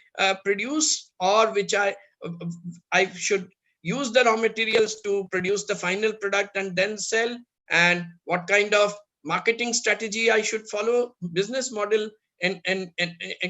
produce, or which I should use the raw materials to produce the final product and then sell, and what kind of marketing strategy I should follow. Business model and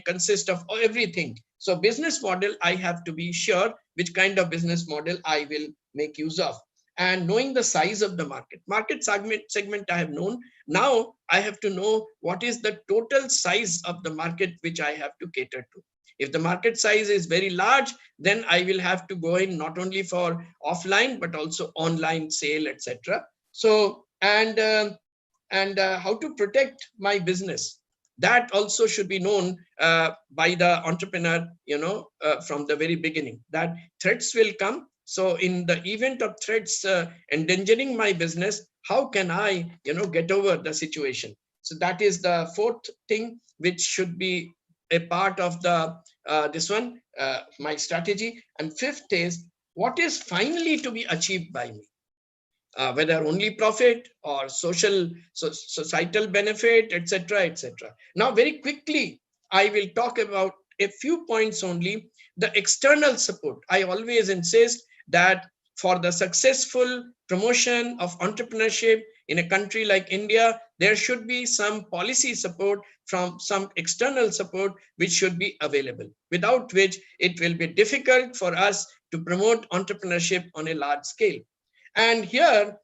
consist of everything. So business model, I have to be sure which kind of business model I will make use of. And knowing the size of the market segment I have known. Now I have to know what is the total size of the market which I have to cater to. If the market size is very large, then I will have to go in not only for offline, but also online sale, etc. So, and how to protect my business, that also should be known by the entrepreneur, from the very beginning, that threats will come. So in the event of threats endangering my business, how can I, get over the situation? So that is the fourth thing which should be a part of the my strategy. And fifth is, what is finally to be achieved by me? Whether only profit or societal benefit, etc., etc. Now, very quickly, I will talk about a few points only. The external support. I always insist that for the successful promotion of entrepreneurship in a country like India, there should be some policy support, from some external support which should be available, without which it will be difficult for us to promote entrepreneurship on a large scale. And here,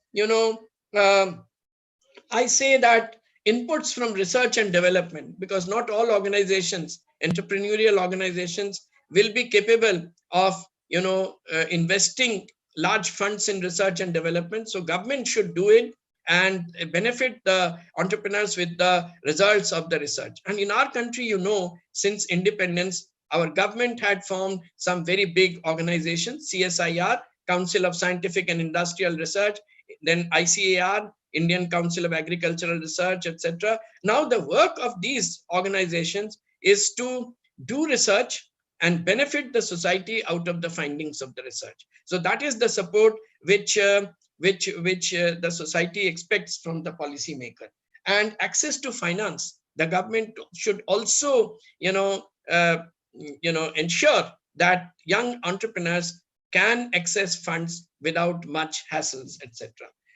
I say that inputs from research and development, because not all organizations, entrepreneurial organizations, will be capable of, investing large funds in research and development. So government should do it and benefit the entrepreneurs with the results of the research. And in our country, since independence, our government had formed some very big organizations: CSIR, Council of Scientific and Industrial Research, then ICAR, Indian Council of Agricultural Research, etc. Now the work of these organizations is to do research and benefit the society out of the findings of the research. So that is the support which the society expects from the policymaker. And access to finance. The government should also, ensure that young entrepreneurs can access funds without much hassles, etc.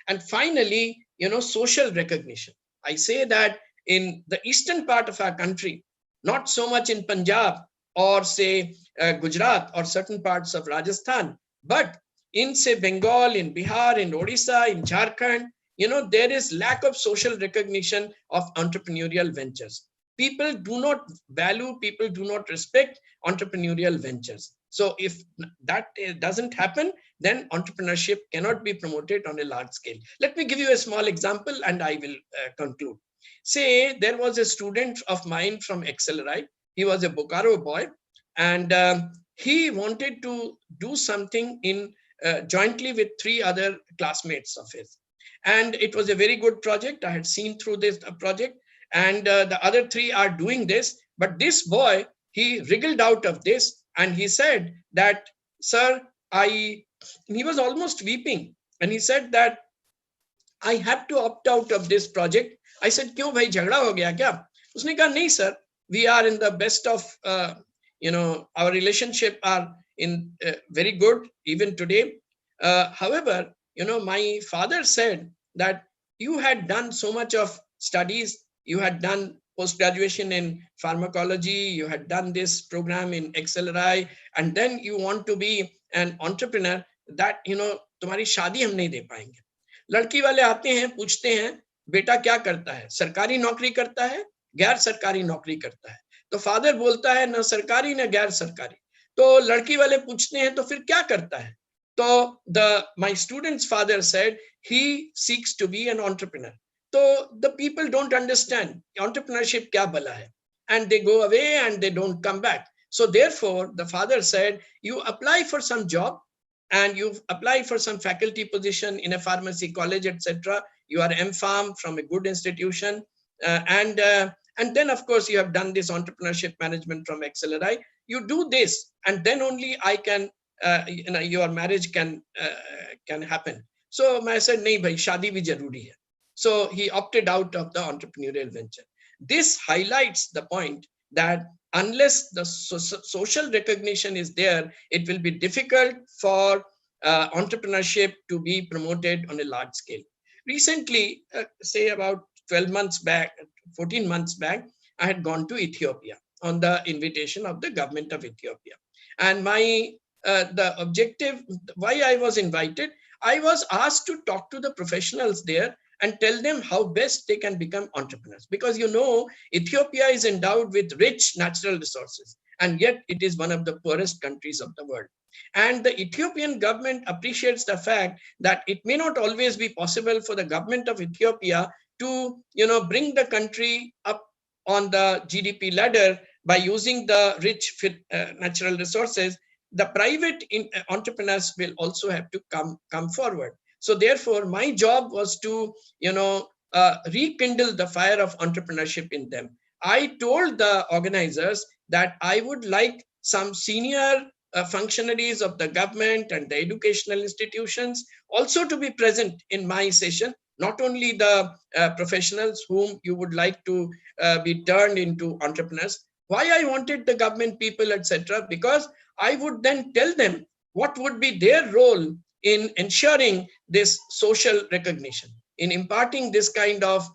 And finally, social recognition. I say that in the eastern part of our country, not so much in Punjab or say Gujarat or certain parts of Rajasthan, but in say Bengal, in Bihar, in Odisha, in Jharkhand, there is lack of social recognition of entrepreneurial ventures. People do not value, people do not respect entrepreneurial ventures. So if that doesn't happen, then entrepreneurship cannot be promoted on a large scale. Let me give you a small example and I will conclude. Say there was a student of mine from XLRI. He was a Bokaro boy, and he wanted to do something in jointly with 3 other classmates of his. And it was a very good project. I had seen through this project, and the other 3 are doing this. But this boy, he wriggled out of this. And he said that, sir, he was almost weeping. And he said that, I have to opt out of this project. I said, क्यों भाई झगड़ा हो गया क्या? उसने कहा, नहीं sir, we are in the best of, our relationship are in very good even today. However, my father said that you had done so much of studies, you had done post-graduation in pharmacology, you had done this program in XLRI, and then you want to be an entrepreneur, that, तुम्हारी शादी हम नहीं दे पाएंगे. लड़की वाले आते हैं, पूछते हैं, बेटा क्या करता है? सरकारी नौकरी करता है, गैर सरकारी नौकरी करता है? तो फादर बोलता है, ना सरकारी ना गैर सरकारी. तो लड़की वाले पूछते हैं, तो फिर क्या करता है? तो my student's father said, he seeks to be an entrepreneur. So the people don't understand entrepreneurship kya bala hai, and they go away and they don't come back. So therefore, the father said, you apply for some job and you apply for some faculty position in a pharmacy college, etc. You are M.Pharm from a good institution, and then of course you have done this entrepreneurship management from XLRI. you do this, and then only I can, your marriage can happen. So I said, nahi bhai, shadi bhi zaruri hai. So he opted out of the entrepreneurial venture. This highlights the point that unless the social recognition is there, it will be difficult for entrepreneurship to be promoted on a large scale. Recently, say about 12 months back, 14 months back, I had gone to Ethiopia on the invitation of the government of Ethiopia. And my the objective, why I was invited, I was asked to talk to the professionals there and tell them how best they can become entrepreneurs. Because Ethiopia is endowed with rich natural resources, and yet it is one of the poorest countries of the world. And the Ethiopian government appreciates the fact that it may not always be possible for the government of Ethiopia to, bring the country up on the GDP ladder by using the rich natural resources. The private entrepreneurs will also have to come forward. So therefore, my job was to, rekindle the fire of entrepreneurship in them. I told the organizers that I would like some senior functionaries of the government and the educational institutions also to be present in my session, not only the professionals whom you would like to be turned into entrepreneurs. Why I wanted the government people, etc., because I would then tell them what would be their role in ensuring this social recognition, in imparting this kind of,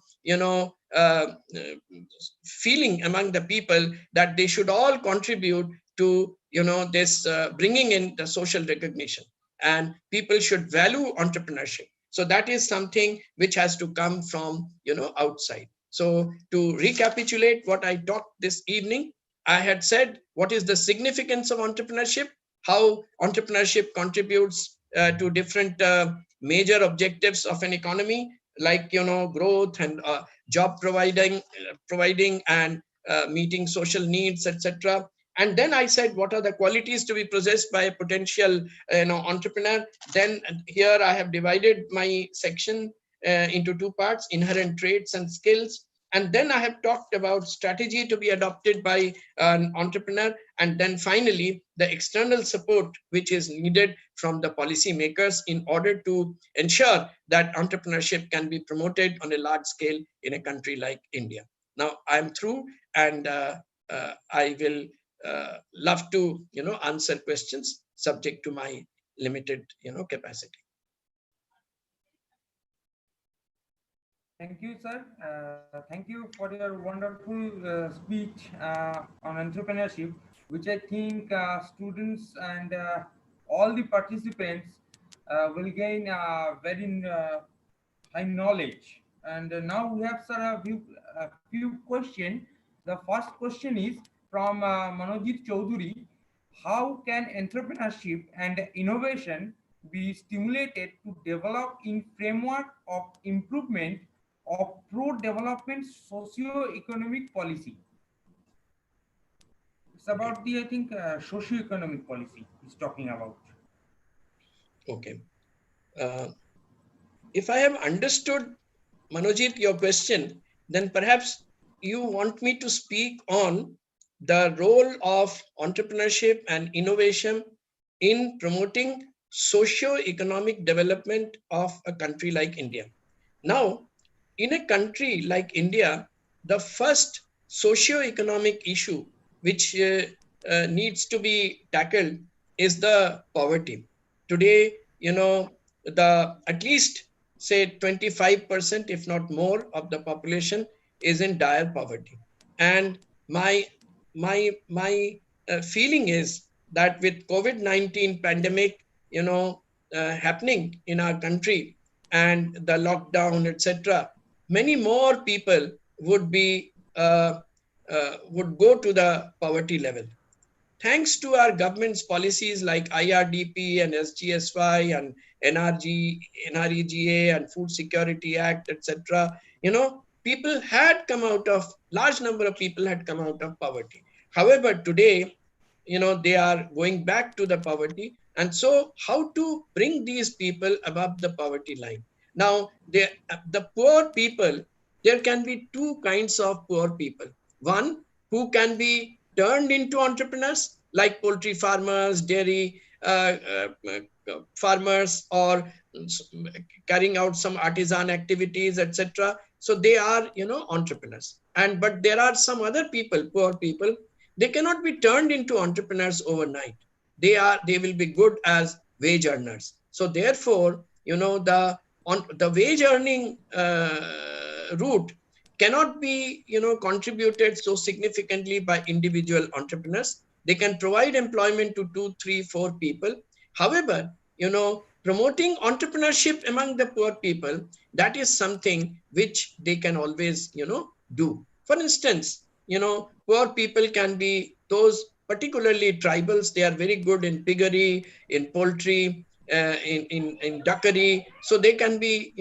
feeling among the people that they should all contribute to, this bringing in the social recognition, and people should value entrepreneurship. So that is something which has to come from, outside. So to recapitulate what I talked this evening, I had said what is the significance of entrepreneurship, how entrepreneurship contributes to different major objectives of an economy, like, growth and job providing and meeting social needs, etc. And then I said, what are the qualities to be possessed by a potential, entrepreneur? Then here I have divided my section into two parts: inherent traits and skills. And then I have talked about strategy to be adopted by an entrepreneur. And then finally, the external support which is needed from the policymakers in order to ensure that entrepreneurship can be promoted on a large scale in a country like India. Now I'm through, and I will love to, answer questions subject to my limited, capacity. Thank you, sir. Thank you for your wonderful speech on entrepreneurship, which I think students and all the participants will gain very high knowledge. And now we have, sir, a few questions. The first question is from Manojit Chaudhary. How can entrepreneurship and innovation be stimulated to develop in framework of improvement of pro-development socio-economic policy? It's about the, I think, socio-economic policy he's talking about. Okay. If I have understood, Manojit, your question, then perhaps you want me to speak on the role of entrepreneurship and innovation in promoting socio-economic development of a country like India. Now, in a country like India, the first socio-economic issue which needs to be tackled is the poverty. Today, at least say 25%, if not more, of the population is in dire poverty. And my feeling is that with COVID-19 pandemic, happening in our country and the lockdown, etc., many more people would go to the poverty level. Thanks to our government's policies like IRDP and SGSY and NREGA and Food Security Act, etc., people had come out of, large number of people had come out of poverty. However, today, they are going back to the poverty. And so how to bring these people above the poverty line? Now, the poor people, there can be two kinds of poor people. One, who can be turned into entrepreneurs, like poultry farmers, dairy farmers, or carrying out some artisan activities, etc. So they are, entrepreneurs. And but there are some other people, poor people, they cannot be turned into entrepreneurs overnight. They will be good as wage earners. So therefore, the wage earning route cannot be, contributed so significantly by individual entrepreneurs. They can provide employment to 2, 3, 4 people. However, promoting entrepreneurship among the poor people, that is something which they can always, do. For instance, poor people can be those, particularly tribals. They are very good in piggery, in poultry, in duckery. So they can be,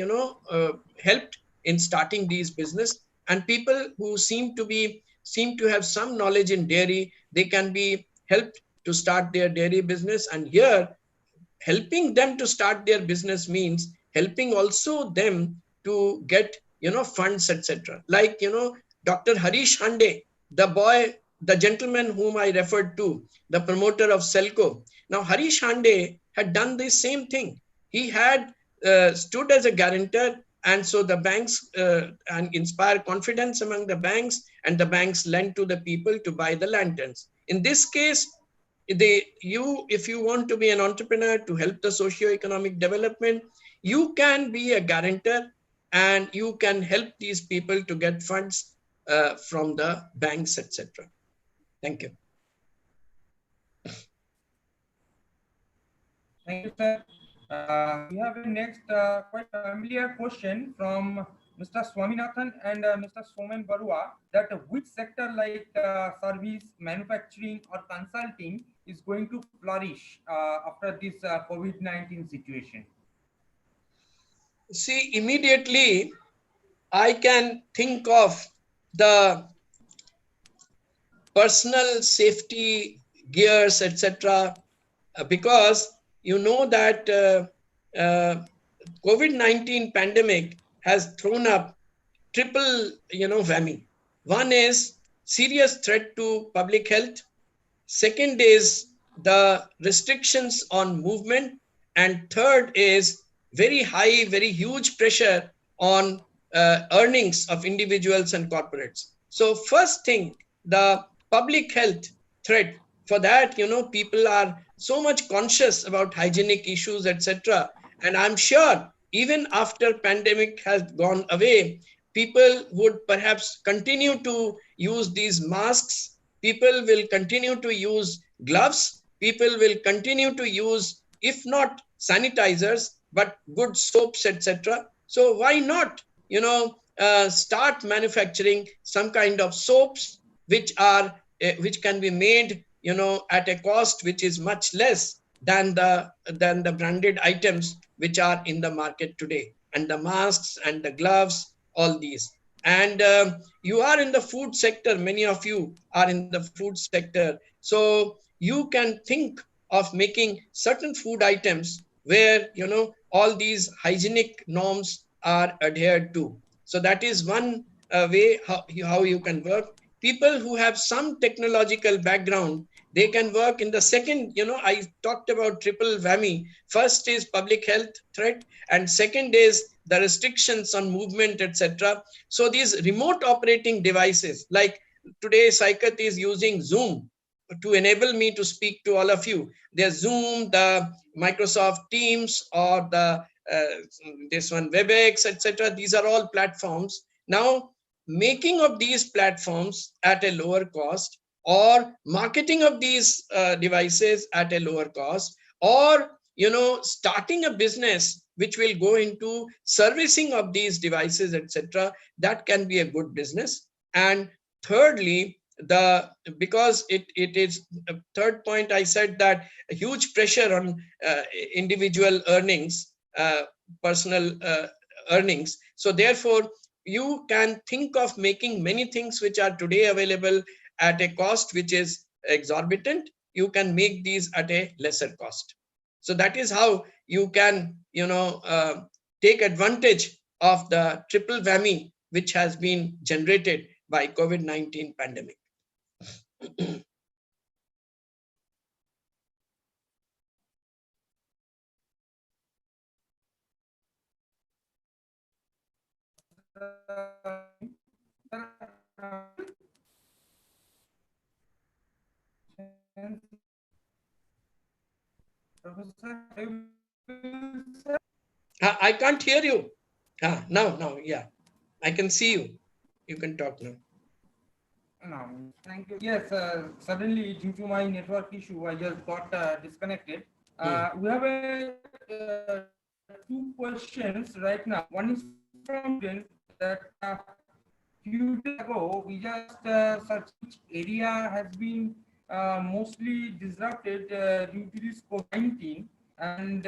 helped in starting these business. And people who seem to have some knowledge in dairy, they can be helped to start their dairy business. And here, helping them to start their business means helping also them to get, funds, etc. Like, Dr. Harish Hande, the gentleman whom I referred to, the promoter of Selco. Now, Harish Hande had done the same thing. He had stood as a guarantor, and so the banks and inspire confidence among the banks, and the banks lent to the people to buy the lanterns. In this case, if you want to be an entrepreneur to help the socio-economic development, you can be a guarantor and you can help these people to get funds from the banks, etc. Thank you. Thank you, sir. We have a next quite familiar question from Mr. Swaminathan and Mr. Somen Barua, that which sector like service, manufacturing or consulting is going to flourish after this COVID-19 situation? See, immediately I can think of the personal safety gears, etc. Because you know that COVID-19 pandemic has thrown up triple, whammy. One is serious threat to public health. Second is the restrictions on movement. And third is very high, very huge pressure on earnings of individuals and corporates. So first thing, the public health threat. For that, people are so much conscious about hygienic issues, etc. And I'm sure even after pandemic has gone away, people would perhaps continue to use these masks. People will continue to use gloves. People will continue to use, if not sanitizers, but good soaps, etc. So why not, start manufacturing some kind of soaps which can be made, at a cost which is much less than the branded items which are in the market today, and the masks and the gloves, all these. And you are in the food sector, many of you are in the food sector. So you can think of making certain food items where, all these hygienic norms are adhered to. So that is one way how you can work. People who have some technological background, they can work in the second, I talked about triple whammy. First is public health threat, and second is the restrictions on movement, etc. So these remote operating devices, like today Saikat is using Zoom to enable me to speak to all of you. There's Zoom, the Microsoft Teams, or the this one WebEx, etc. These are all platforms. Now, making of these platforms at a lower cost, or marketing of these devices at a lower cost, or starting a business which will go into servicing of these devices, etc., that can be a good business. And thirdly, because it is third point, I said that a huge pressure on individual earnings, personal earnings. So therefore, you can think of making many things which are today available at a cost which is exorbitant. You can make these at a lesser cost. So that is how you can, take advantage of the triple whammy which has been generated by COVID-19 pandemic. I can't hear you. Now, yeah, I can see you. You can talk now. No, thank you. Yes, suddenly due to my network issue, I just got disconnected. We have two questions right now. One is from students that few days ago we just searched which area has been mostly disrupted due to this COVID-19, and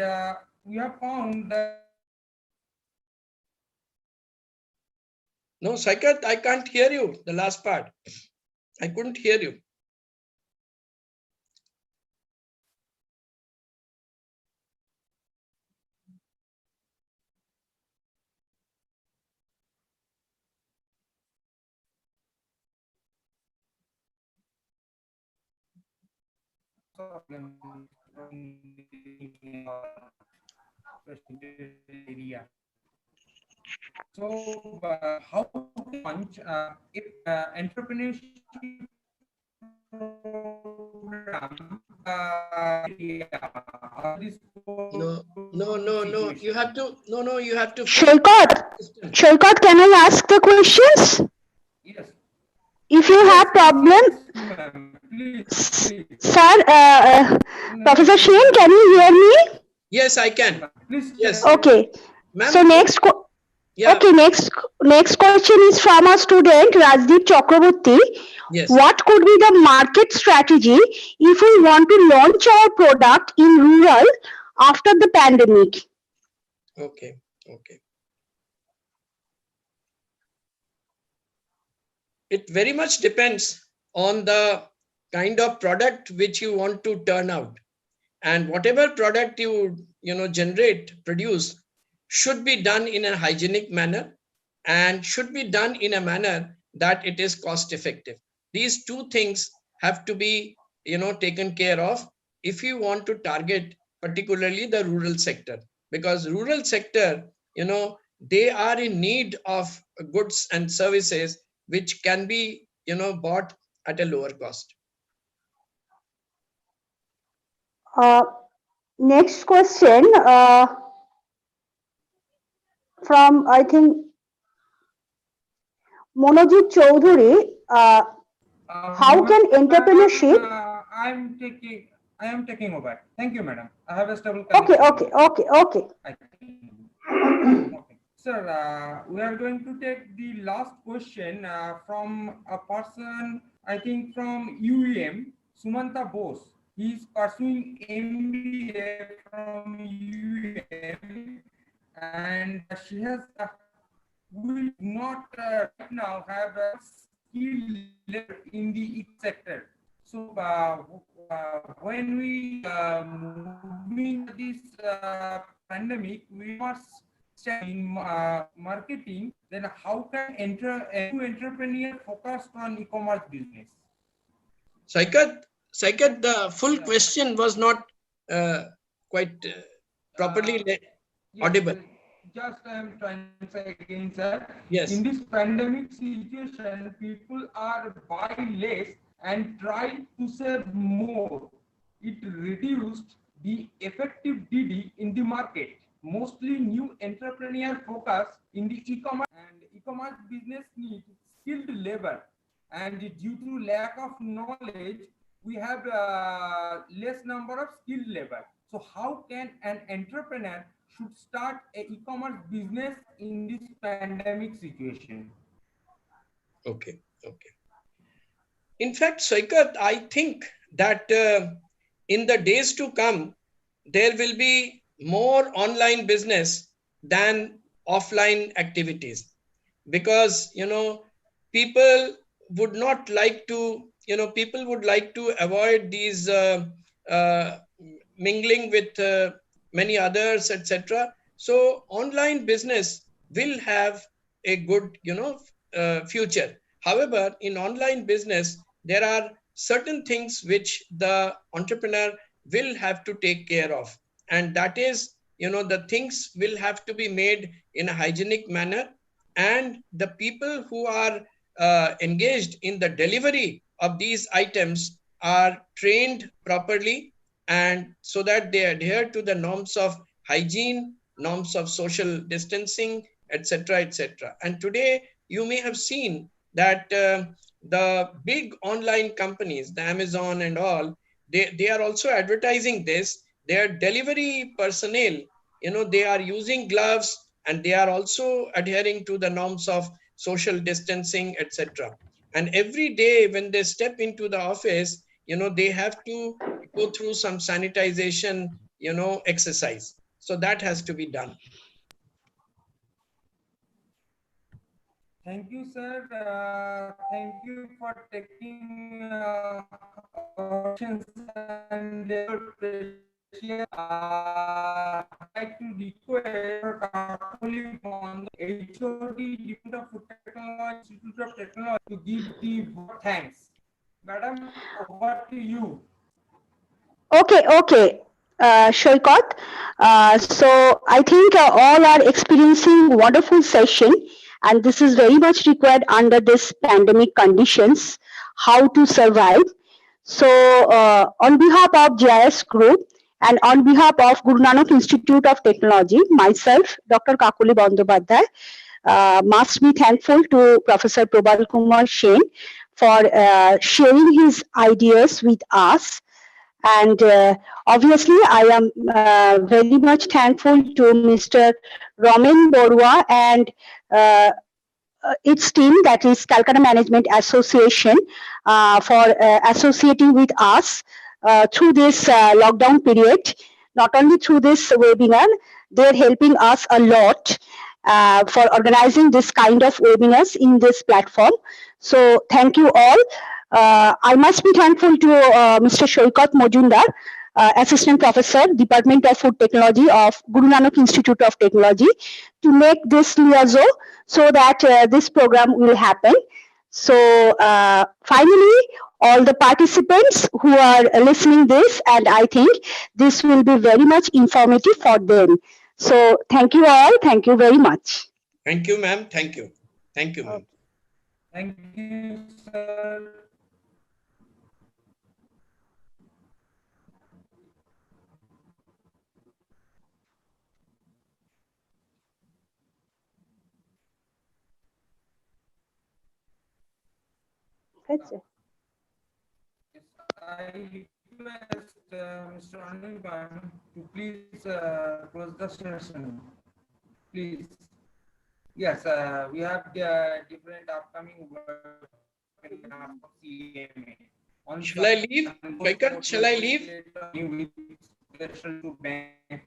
we have found that No, Saikat, I can't hear you. The last part. I couldn't hear you. area. So, how to launch if entrepreneurship program this No. You have to, you have to. Saikat, can I ask the questions? Yes. If you have problem, Please. sir, Professor Shane, can you hear me? Yes, I can. Please. Yes. Okay. So next, yeah. okay, next question is from a student, Rajdeep Chakraborty. Yes. What could be the market strategy if we want to launch our product in rural after the pandemic? Okay. It very much depends on the kind of product which you want to turn out, and whatever product you produce should be done in a hygienic manner and should be done in a manner that it is cost effective. These two things have to be taken care of if you want to target particularly the rural sector, because rural sector they are in need of goods and services which can be bought at a lower cost. Next question from, I think, Monojit Chaudhary. How can entrepreneurship? I am taking over. Thank you, madam. I have a stable Okay. connection. Okay. Sir, we are going to take the last question from a person, I think from UEM, Sumanta Bose. He is pursuing MBA from UEM, and she has will not right now have a skill level in the sector. So when we move into this pandemic, we must start in marketing. Then how can a new entrepreneur focus on e-commerce business? Saikat, the full question was not quite properly audible. Just I am trying to say again, sir. Yes. In this pandemic situation, people are buying less and try to save more. It reduced the effective DD in the market. Mostly new entrepreneur focus in the e-commerce, and e-commerce business needs skilled labor. And due to lack of knowledge, we have less number of skilled labor. So how can an entrepreneur should start a e-commerce business in this pandemic situation? Okay. In fact, Saikat, I think that in the days to come, there will be more online business than offline activities, because people would not like to people would like to avoid these mingling with many others, etc. So online business will have a good future. However, in online business there are certain things which the entrepreneur will have to take care of, and that is the things will have to be made in a hygienic manner. and the people who are engaged in the delivery of these items are trained properly, and so that they adhere to the norms of hygiene, norms of social distancing, etc., etc. And today you may have seen that the big online companies, the Amazon and all, they are also advertising this. Their delivery personnel, they are using gloves, and they are also adhering to the norms of social distancing, etc. And every day when they step into the office, they have to go through some sanitization, exercise. So that has to be done. Thank you, sir. Thank you for taking questions and your precious. I'd like to request Kakuli on the HOD Department of Food Technology, Institute of Technology, to give the vote thanks. Madam, over to you. Okay, Saikat. So I think all are experiencing wonderful session, and this is very much required under this pandemic conditions. How to survive. So on behalf of GIS Group and on behalf of Guru Nanak Institute of Technology, myself, Dr. Kakuli Bandyopadhyay, must be thankful to Professor Prabal Kumar Sen for sharing his ideas with us. And obviously, I am very much thankful to Mr. Ramen Borua and its team, that is Calcutta Management Association, for associating with us through this lockdown period. Not only through this webinar, they're helping us a lot for organizing this kind of webinars in this platform. So thank you all. I must be thankful to Mr. Saikat Mazumder, Assistant Professor, Department of Food Technology of Guru Nanak Institute of Technology, to make this liaison so that this program will happen. So finally, all the participants who are listening this, and I think this will be very much informative for them. So thank you all. Thank you very much. Thank you, ma'am. Thank you. Thank you, ma'am. Thank you, sir. That's it. I request Mr. Anirban to please close the session. Please. Yes, we have different upcoming webinars of CMA. Shall I leave? Saikat, shall I leave? With special to bank